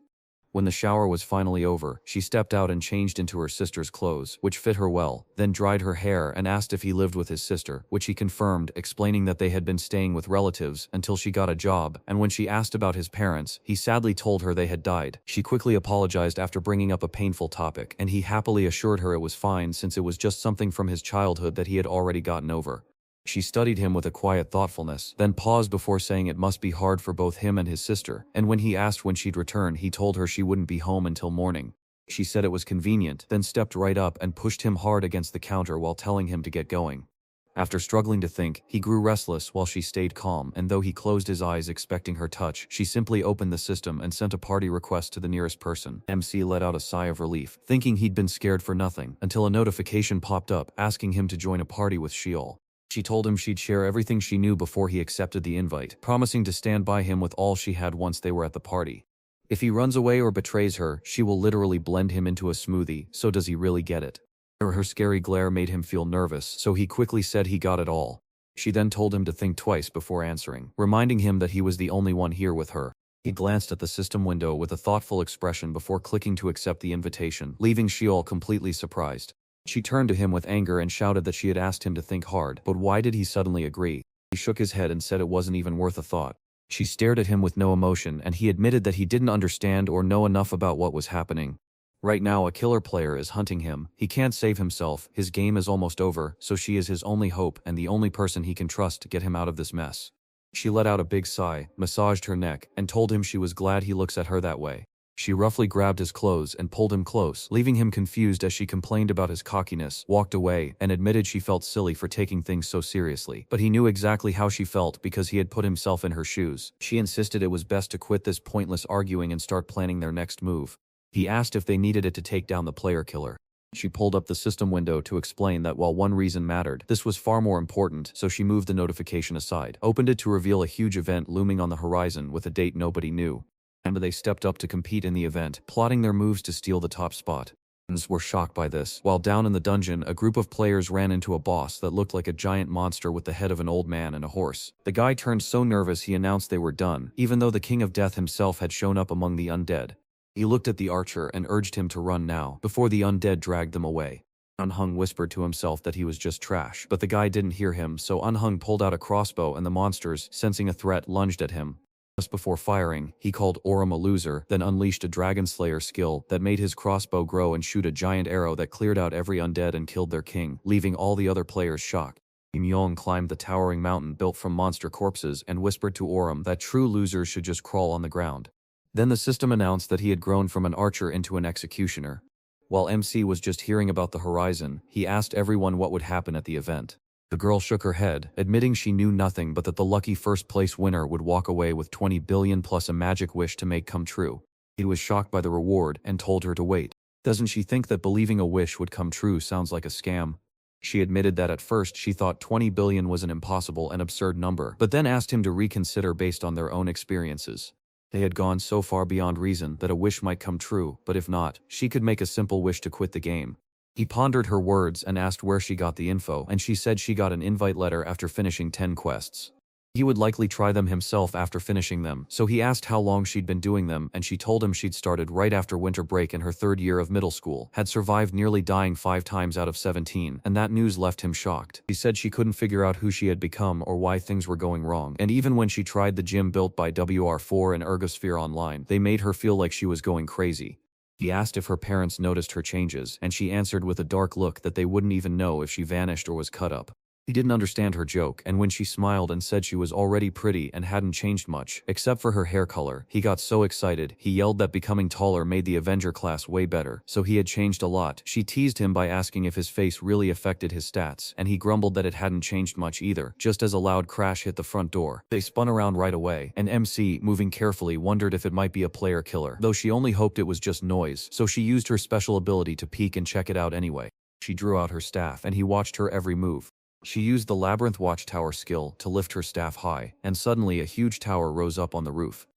[SPEAKER 1] When the shower was finally over, she stepped out and changed into her sister's clothes, which fit her well, then dried her hair and asked if he lived with his sister, which he confirmed, explaining that they had been staying with relatives until she got a job, and when she asked about his parents, he sadly told her they had died. She quickly apologized after bringing up a painful topic, and he happily assured her it was fine since it was just something from his childhood that he had already gotten over. She studied him with a quiet thoughtfulness, then paused before saying it must be hard for both him and his sister, and when he asked when she'd return, he told her she wouldn't be home until morning. She said it was convenient, then stepped right up and pushed him hard against the counter while telling him to get going. After struggling to think, he grew restless while she stayed calm, and though he closed his eyes expecting her touch, she simply opened the system and sent a party request to the nearest person. MC let out a sigh of relief, thinking he'd been scared for nothing, until a notification popped up asking him to join a party with Sheol. She told him she'd share everything she knew before he accepted the invite, promising to stand by him with all she had once they were at the party. If he runs away or betrays her, she will literally blend him into a smoothie, so does he really get it? Her scary glare made him feel nervous, so he quickly said he got it all. She then told him to think twice before answering, reminding him that he was the only one here with her. He glanced at the system window with a thoughtful expression before clicking to accept the invitation, leaving Sheol completely surprised. She turned to him with anger and shouted that she had asked him to think hard, but why did he suddenly agree? He shook his head and said it wasn't even worth a thought. She stared at him with no emotion, and he admitted that he didn't understand or know enough about what was happening. Right now a killer player is hunting him, he can't save himself, his game is almost over, so she is his only hope and the only person he can trust to get him out of this mess. She let out a big sigh, massaged her neck, and told him she was glad he looks at her that way. She roughly grabbed his clothes and pulled him close, leaving him confused as she complained about his cockiness, walked away, and admitted she felt silly for taking things so seriously. But he knew exactly how she felt because he had put himself in her shoes. She insisted it was best to quit this pointless arguing and start planning their next move. He asked if they needed it to take down the player killer. She pulled up the system window to explain that while one reason mattered, this was far more important, so she moved the notification aside, opened it to reveal a huge event looming on the horizon with a date nobody knew. And they stepped up to compete in the event, plotting their moves to steal the top spot. Fans were shocked by this. While down in the dungeon, a group of players ran into a boss that looked like a giant monster with the head of an old man and a horse. The guy turned so nervous he announced they were done, even though the King of Death himself had shown up among the undead. He looked at the archer and urged him to run now, before the undead dragged them away. Unhung whispered to himself that he was just trash, but the guy didn't hear him, so Unhung pulled out a crossbow and the monsters, sensing a threat, lunged at him. Just before firing, he called Orem a loser, then unleashed a Dragon Slayer skill that made his crossbow grow and shoot a giant arrow that cleared out every undead and killed their king, leaving all the other players shocked. Myung climbed the towering mountain built from monster corpses and whispered to Oram that true losers should just crawl on the ground. Then the system announced that he had grown from an archer into an executioner. While MC was just hearing about the horizon, he asked everyone what would happen at the event. The girl shook her head, admitting she knew nothing but that the lucky first-place winner would walk away with 20 billion plus a magic wish to make come true. He was shocked by the reward and told her to wait. Doesn't she think that believing a wish would come true sounds like a scam? She admitted that at first she thought 20 billion was an impossible and absurd number, but then asked him to reconsider based on their own experiences. They had gone so far beyond reason that a wish might come true, but if not, she could make a simple wish to quit the game. He pondered her words and asked where she got the info, and she said she got an invite letter after finishing 10 quests. He would likely try them himself after finishing them, so he asked how long she'd been doing them, and she told him she'd started right after winter break in her 3rd year of middle school, had survived nearly dying 5 times out of 17, and that news left him shocked. She said she couldn't figure out who she had become or why things were going wrong, and even when she tried the gym built by WR4 and Ergosphere online, they made her feel like she was going crazy. He asked if her parents noticed her changes, and she answered with a dark look that they wouldn't even know if she vanished or was cut up. He didn't understand her joke, and when she smiled and said she was already pretty and hadn't changed much, except for her hair color, he got so excited, he yelled that becoming taller made the Avenger class way better, so he had changed a lot. She teased him by asking if his face really affected his stats, and he grumbled that it hadn't changed much either, just as a loud crash hit the front door. They spun around right away, and MC, moving carefully, wondered if it might be a player killer, though she only hoped it was just noise, so she used her special ability to peek and check it out anyway. She drew out her staff, and he watched her every move. She used the Labyrinth Watchtower skill to lift her staff high, and suddenly a huge tower rose up on the roof.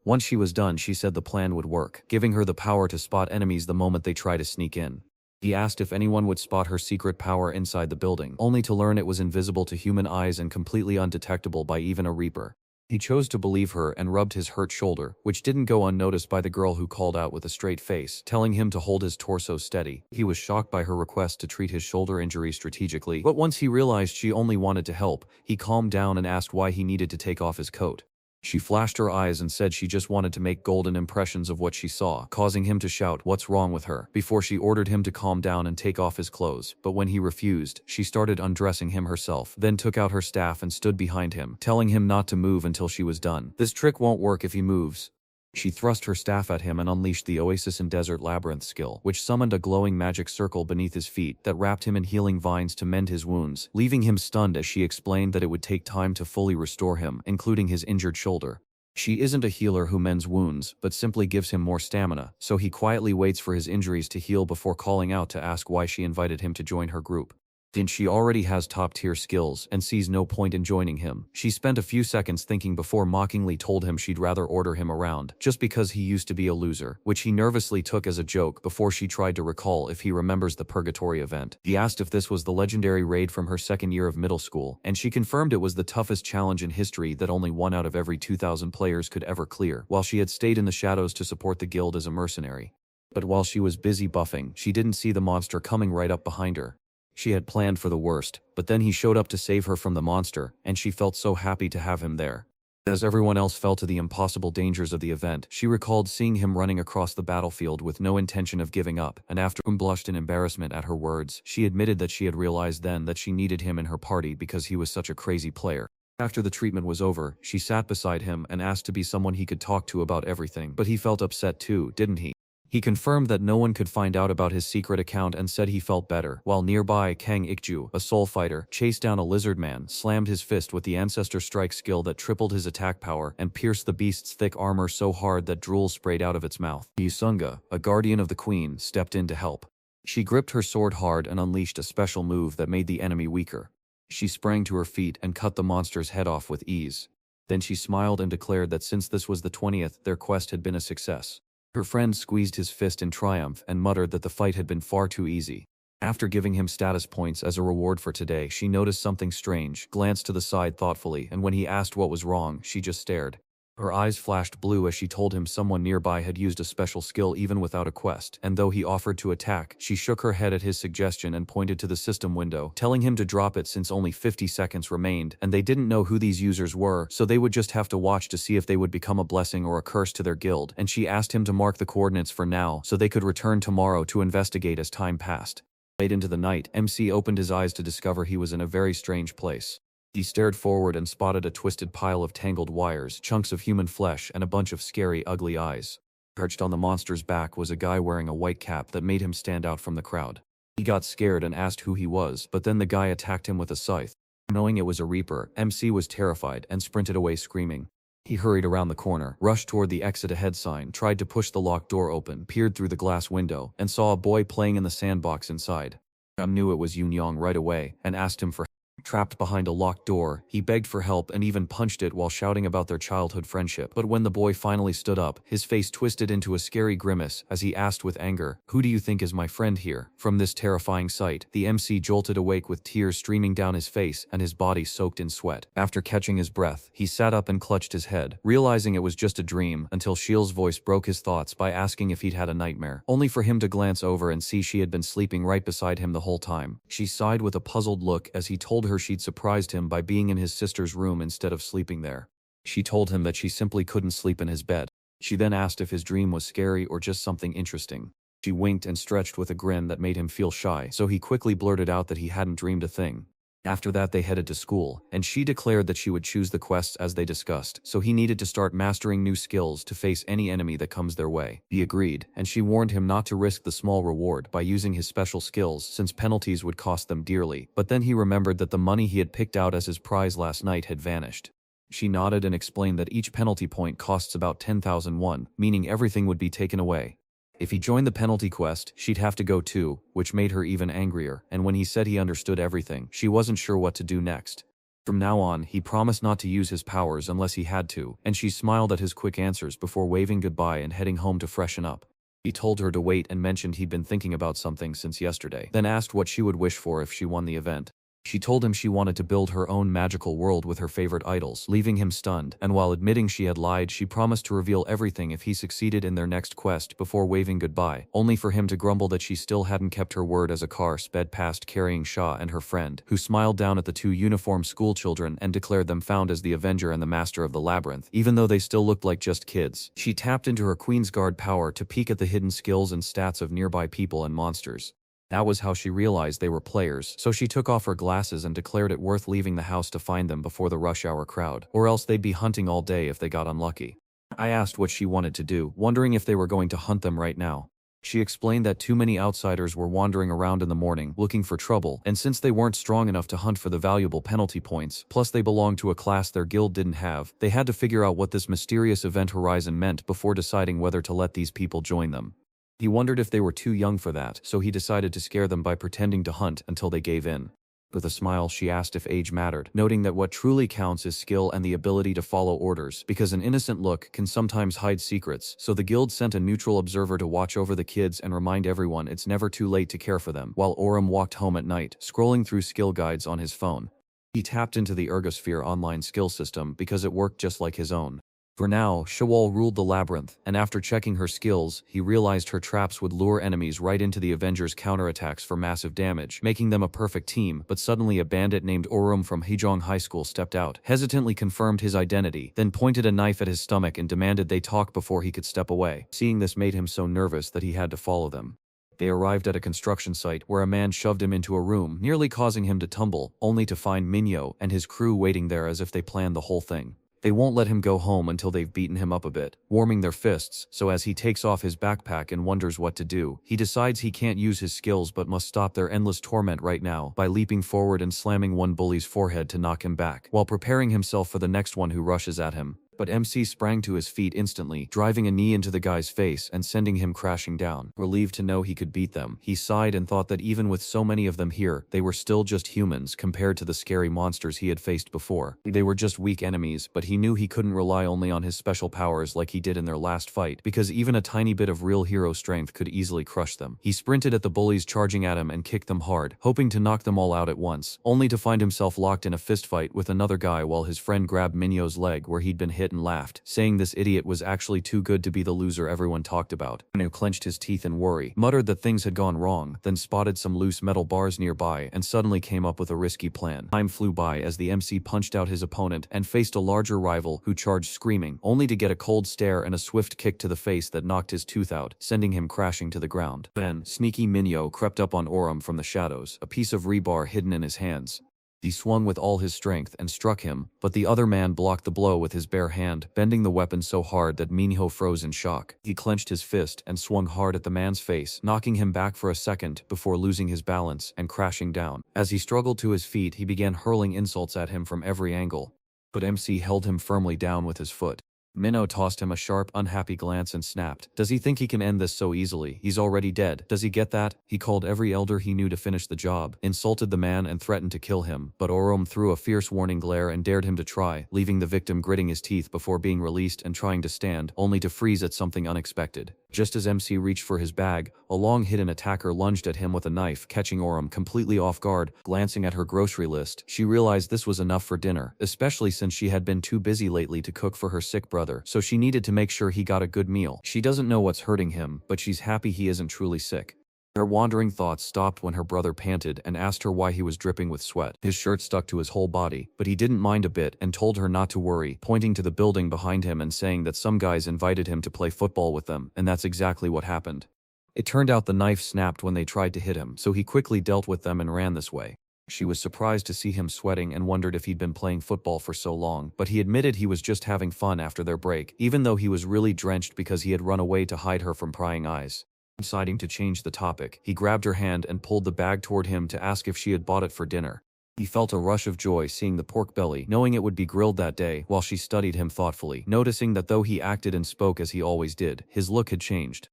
[SPEAKER 1] Once she was done, she said the plan would work, giving her the power to spot enemies the moment they try to sneak in. He asked if anyone would spot her secret power inside the building, only to learn it was invisible to human eyes and completely undetectable by even a Reaper. He chose to believe her and rubbed his hurt shoulder, which didn't go unnoticed by the girl who called out with a straight face, telling him to hold his torso steady. He was shocked by her request to treat his shoulder injury strategically, but once he realized she only wanted to help, he calmed down and asked why he needed to take off his coat. She flashed her eyes and said she just wanted to make golden impressions of what she saw, causing him to shout, "What's wrong with her?" before she ordered him to calm down and take off his clothes, but when he refused, she started undressing him herself, then took out her staff and stood behind him, telling him not to move until she was done. "This trick won't work if he moves." She thrust her staff at him and unleashed the Oasis and Desert Labyrinth skill, which summoned a glowing magic circle beneath his feet that wrapped him in healing vines to mend his wounds, leaving him stunned as she explained that it would take time to fully restore him, including his injured shoulder. She isn't a healer who mends wounds, but simply gives him more stamina, so he quietly waits for his injuries to heal before calling out to ask why she invited him to join her group. Since she already has top-tier skills and sees no point in joining him, she spent a few seconds thinking before mockingly told him she'd rather order him around, just because he used to be a loser, which he nervously took as a joke before she tried to recall if he remembers the Purgatory event. He asked if this was the legendary raid from her 2nd year of middle school, and she confirmed it was the toughest challenge in history that only 1 out of every 2,000 players could ever clear, while she had stayed in the shadows to support the guild as a mercenary. But while she was busy buffing, she didn't see the monster coming right up behind her. She had planned for the worst, but then he showed up to save her from the monster, and she felt so happy to have him there. As everyone else fell to the impossible dangers of the event, she recalled seeing him running across the battlefield with no intention of giving up, and after blushed in embarrassment at her words, she admitted that she had realized then that she needed him in her party because he was such a crazy player. After the treatment was over, she sat beside him and asked to be someone he could talk to about everything, but he felt upset too, didn't he? He confirmed that no one could find out about his secret account and said he felt better, while nearby Kang Ikju, a soul fighter, chased down a lizard man, slammed his fist with the Ancestor Strike skill that tripled his attack power, and pierced the beast's thick armor so hard that drool sprayed out of its mouth. Yusunga, a guardian of the queen, stepped in to help. She gripped her sword hard and unleashed a special move that made the enemy weaker. She sprang to her feet and cut the monster's head off with ease. Then she smiled and declared that since this was the 20th, their quest had been a success. Her friend squeezed his fist in triumph and muttered that the fight had been far too easy. After giving him status points as a reward for today, she noticed something strange, glanced to the side thoughtfully, and when he asked what was wrong, she just stared. Her eyes flashed blue as she told him someone nearby had used a special skill even without a quest, and though he offered to attack, she shook her head at his suggestion and pointed to the system window, telling him to drop it since only 50 seconds remained, and they didn't know who these users were, so they would just have to watch to see if they would become a blessing or a curse to their guild, and she asked him to mark the coordinates for now so they could return tomorrow to investigate as time passed. Late into the night, MC opened his eyes to discover he was in a very strange place. He stared forward and spotted a twisted pile of tangled wires, chunks of human flesh, and a bunch of scary, ugly eyes. Perched on the monster's back was a guy wearing a white cap that made him stand out from the crowd. He got scared and asked who he was, but then the guy attacked him with a scythe. Knowing it was a reaper, MC was terrified and sprinted away screaming. He hurried around the corner, rushed toward the exit ahead sign, tried to push the locked door open, peered through the glass window, and saw a boy playing in the sandbox inside. Knew it was Yun-Yong right away and asked him for help. Trapped behind a locked door, he begged for help and even punched it while shouting about their childhood friendship. But when the boy finally stood up, his face twisted into a scary grimace as he asked with anger, "Who do you think is my friend here?" From this terrifying sight, the MC jolted awake with tears streaming down his face and his body soaked in sweat. After catching his breath, he sat up and clutched his head, realizing it was just a dream, until Shiel's voice broke his thoughts by asking if he'd had a nightmare, only for him to glance over and see she had been sleeping right beside him the whole time. She sighed with a puzzled look as he told her she'd surprised him by being in his sister's room instead of sleeping there. She told him that she simply couldn't sleep in his bed. She then asked if his dream was scary or just something interesting. She winked and stretched with a grin that made him feel shy, so he quickly blurted out that he hadn't dreamed a thing. After that they headed to school, and she declared that she would choose the quests as they discussed, so he needed to start mastering new skills to face any enemy that comes their way. He agreed, and she warned him not to risk the small reward by using his special skills since penalties would cost them dearly, but then he remembered that the money he had picked out as his prize last night had vanished. She nodded and explained that each penalty point costs about 10,000 won, meaning everything would be taken away. If he joined the penalty quest, she'd have to go too, which made her even angrier, and when he said he understood everything, she wasn't sure what to do next. From now on, he promised not to use his powers unless he had to, and she smiled at his quick answers before waving goodbye and heading home to freshen up. He told her to wait and mentioned he'd been thinking about something since yesterday, then asked what she would wish for if she won the event. She told him she wanted to build her own magical world with her favorite idols, leaving him stunned, and while admitting she had lied, she promised to reveal everything if he succeeded in their next quest before waving goodbye, only for him to grumble that she still hadn't kept her word as a car sped past carrying Sha and her friend, who smiled down at the two uniformed schoolchildren and declared them found as the Avenger and the Master of the Labyrinth, even though they still looked like just kids. She tapped into her Queen's Guard power to peek at the hidden skills and stats of nearby people and monsters. That was how she realized they were players, so she took off her glasses and declared it worth leaving the house to find them before the rush hour crowd, or else they'd be hunting all day if they got unlucky. I asked what she wanted to do, wondering if they were going to hunt them right now. She explained that too many outsiders were wandering around in the morning, looking for trouble, and since they weren't strong enough to hunt for the valuable penalty points, plus they belonged to a class their guild didn't have, they had to figure out what this mysterious event horizon meant before deciding whether to let these people join them. He wondered if they were too young for that, so he decided to scare them by pretending to hunt until they gave in. With a smile, she asked if age mattered, noting that what truly counts is skill and the ability to follow orders, because an innocent look can sometimes hide secrets, so the guild sent a neutral observer to watch over the kids and remind everyone it's never too late to care for them, while Oram walked home at night, scrolling through skill guides on his phone. He tapped into the Ergosphere online skill system because it worked just like his own. For now, Shawal ruled the labyrinth, and after checking her skills, he realized her traps would lure enemies right into the Avengers' counterattacks for massive damage, making them a perfect team. But suddenly a bandit named Orum from Hejong High School stepped out, hesitantly confirmed his identity, then pointed a knife at his stomach and demanded they talk before he could step away. Seeing this made him so nervous that he had to follow them. They arrived at a construction site where a man shoved him into a room, nearly causing him to tumble, only to find Minyo and his crew waiting there as if they planned the whole thing. They won't let him go home until they've beaten him up a bit, warming their fists, so as he takes off his backpack and wonders what to do, he decides he can't use his skills but must stop their endless torment right now by leaping forward and slamming one bully's forehead to knock him back, while preparing himself for the next one who rushes at him. But MC sprang to his feet instantly, driving a knee into the guy's face and sending him crashing down. Relieved to know he could beat them, he sighed and thought that even with so many of them here, they were still just humans compared to the scary monsters he had faced before. They were just weak enemies, but he knew he couldn't rely only on his special powers like he did in their last fight, because even a tiny bit of real hero strength could easily crush them. He sprinted at the bullies charging at him and kicked them hard, hoping to knock them all out at once, only to find himself locked in a fistfight with another guy while his friend grabbed Minyo's leg where he'd been hit hit and laughed, saying this idiot was actually too good to be the loser everyone talked about. Manu clenched his teeth in worry, muttered that things had gone wrong, then spotted some loose metal bars nearby and suddenly came up with a risky plan. Time flew by as the MC punched out his opponent and faced a larger rival who charged screaming, only to get a cold stare and a swift kick to the face that knocked his tooth out, sending him crashing to the ground. Then, sneaky Minyo crept up on Orum from the shadows, a piece of rebar hidden in his hands. He swung with all his strength and struck him, but the other man blocked the blow with his bare hand, bending the weapon so hard that Minho froze in shock. He clenched his fist and swung hard at the man's face, knocking him back for a second before losing his balance and crashing down. As he struggled to his feet, he began hurling insults at him from every angle. But MC held him firmly down with his foot. Minho tossed him a sharp, unhappy glance and snapped. Does he think he can end this so easily? He's already dead. Does he get that? He called every elder he knew to finish the job, insulted the man and threatened to kill him, but Orum threw a fierce warning glare and dared him to try, leaving the victim gritting his teeth before being released and trying to stand, only to freeze at something unexpected. Just as MC reached for his bag, a long-hidden attacker lunged at him with a knife, catching Orum completely off guard. Glancing at her grocery list, she realized this was enough for dinner, especially since she had been too busy lately to cook for her sick brother, so she needed to make sure he got a good meal. She doesn't know what's hurting him, but she's happy he isn't truly sick. Her wandering thoughts stopped when her brother panted and asked her why he was dripping with sweat. His shirt stuck to his whole body, but he didn't mind a bit and told her not to worry, pointing to the building behind him and saying that some guys invited him to play football with them, and that's exactly what happened. It turned out the knife snapped when they tried to hit him, so he quickly dealt with them and ran this way. She was surprised to see him sweating and wondered if he'd been playing football for so long, but he admitted he was just having fun after their break, even though he was really drenched because he had run away to hide her from prying eyes. Deciding to change the topic, he grabbed her hand and pulled the bag toward him to ask if she had bought it for dinner. He felt a rush of joy seeing the pork belly, knowing it would be grilled that day, while she studied him thoughtfully, noticing that though he acted and spoke as he always did, his look had changed.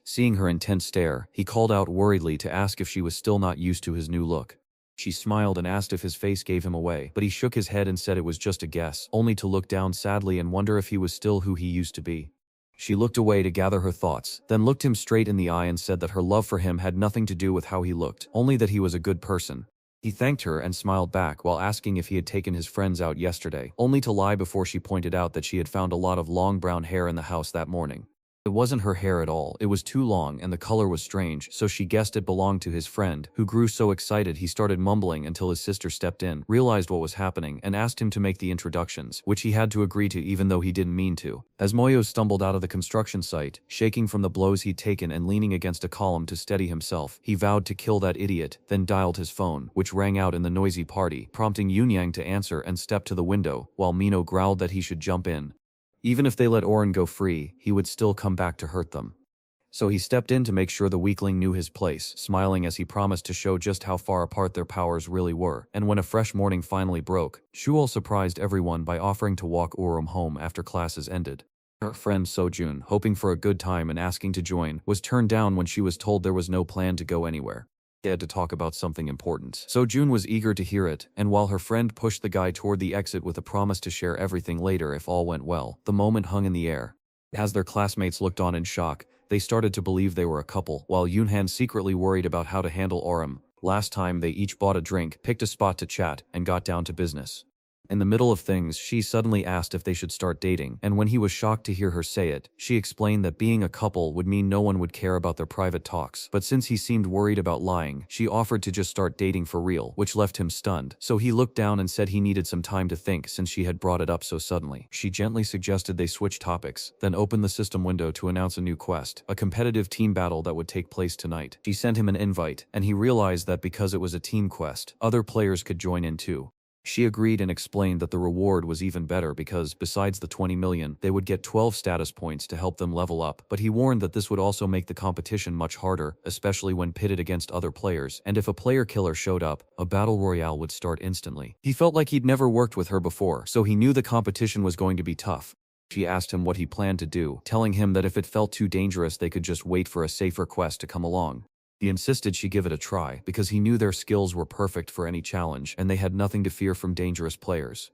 [SPEAKER 1] Seeing her intense stare, he called out worriedly to ask if she was still not used to his new look. She smiled and asked if his face gave him away, but he shook his head and said it was just a guess, only to look down sadly and wonder if he was still who he used to be. She looked away to gather her thoughts, then looked him straight in the eye and said that her love for him had nothing to do with how he looked, only that he was a good person. He thanked her and smiled back while asking if he had taken his friends out yesterday, only to lie before she pointed out that she had found a lot of long brown hair in the house that morning. It wasn't her hair at all, it was too long and the color was strange, so she guessed it belonged to his friend, who grew so excited he started mumbling until his sister stepped in, realized what was happening, and asked him to make the introductions, which he had to agree to even though he didn't mean to. As Moyo stumbled out of the construction site, shaking from the blows he'd taken and leaning against a column to steady himself, he vowed to kill that idiot, then dialed his phone, which rang out in the noisy party, prompting Yunyang to answer and step to the window, while Mino growled that he should jump in. Even if they let Oren go free, he would still come back to hurt them. So he stepped in to make sure the weakling knew his place, smiling as he promised to show just how far apart their powers really were. And when a fresh morning finally broke, Shuol surprised everyone by offering to walk Urum home after classes ended. Her friend Sojun, hoping for a good time and asking to join, was turned down when she was told there was no plan to go anywhere. They had to talk about something important. Sojun was eager to hear it, and while her friend pushed the guy toward the exit with a promise to share everything later if all went well, the moment hung in the air. As their classmates looked on in shock, they started to believe they were a couple, while Yunhan secretly worried about how to handle Orum. Last time they each bought a drink, picked a spot to chat, and got down to business. In the middle of things, she suddenly asked if they should start dating, and when he was shocked to hear her say it, she explained that being a couple would mean no one would care about their private talks, but since he seemed worried about lying, she offered to just start dating for real, which left him stunned, so he looked down and said he needed some time to think since she had brought it up so suddenly. She gently suggested they switch topics, then opened the system window to announce a new quest, a competitive team battle that would take place tonight. She sent him an invite, and he realized that because it was a team quest, other players could join in too. She agreed and explained that the reward was even better because, besides the 20 million, they would get 12 status points to help them level up, but he warned that this would also make the competition much harder, especially when pitted against other players, and if a player killer showed up, a battle royale would start instantly. He felt like he'd never worked with her before, so he knew the competition was going to be tough. She asked him what he planned to do, telling him that if it felt too dangerous they could just wait for a safer quest to come along. He insisted she give it a try, because he knew their skills were perfect for any challenge and they had nothing to fear from dangerous players.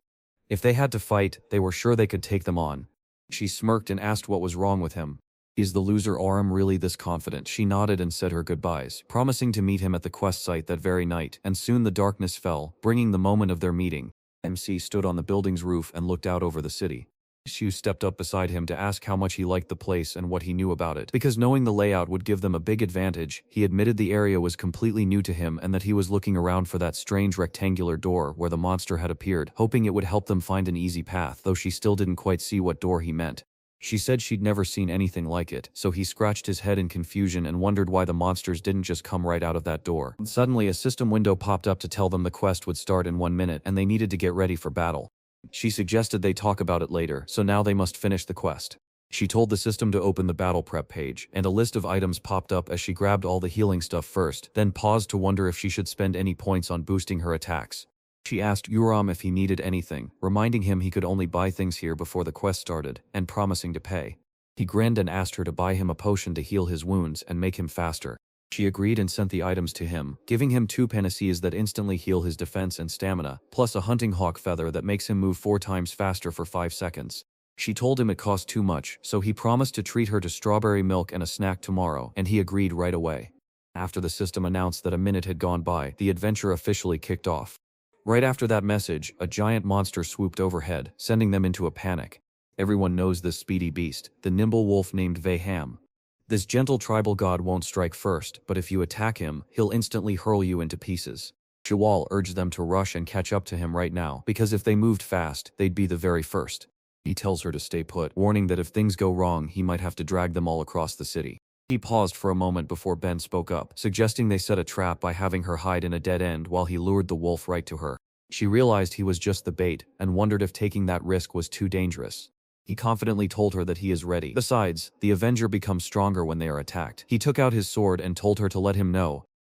[SPEAKER 1] If they had to fight, they were sure they could take them on. She smirked and asked what was wrong with him. Is the loser Aurum really this confident? She nodded and said her goodbyes, promising to meet him at the quest site that very night, and soon the darkness fell, bringing the moment of their meeting. MC stood on the building's roof and looked out over the city. Shu stepped up beside him to ask how much he liked the place and what he knew about it. Because knowing the layout would give them a big advantage, he admitted the area was completely new to him and that he was looking around for that strange rectangular door where the monster had appeared, hoping it would help them find an easy path, though she still didn't quite see what door he meant. She said she'd never seen anything like it, so he scratched his head in confusion and wondered why the monsters didn't just come right out of that door. Suddenly, a system window popped up to tell them the quest would start in 1 minute and they needed to get ready for battle. She suggested they talk about it later, so now they must finish the quest. She told the system to open the battle prep page, and a list of items popped up as she grabbed all the healing stuff first, then paused to wonder if she should spend any points on boosting her attacks. She asked Uram if he needed anything, reminding him he could only buy things here before the quest started, and promising to pay. He grinned and asked her to buy him a potion to heal his wounds and make him faster. She agreed and sent the items to him, giving him 2 panaceas that instantly heal his defense and stamina, plus a hunting hawk feather that makes him move 4 times faster for 5 seconds. She told him it cost too much, so he promised to treat her to strawberry milk and a snack tomorrow, and he agreed right away. After the system announced that a minute had gone by, the adventure officially kicked off. Right after that message, a giant monster swooped overhead, sending them into a panic. Everyone knows this speedy beast, the nimble wolf named Vaham. This gentle tribal god won't strike first, but if you attack him, he'll instantly hurl you into pieces. Shawal urged them to rush and catch up to him right now, because if they moved fast, they'd be the very first. He tells her to stay put, warning that if things go wrong, he might have to drag them all across the city. He paused for a moment before Ben spoke up, suggesting they set a trap by having her hide in a dead end while he lured the wolf right to her. She realized he was just the bait, and wondered if taking that risk was too dangerous. He confidently told her that he is ready. Besides, the Avenger becomes stronger when they are attacked. He took out his sword and told her to let him know,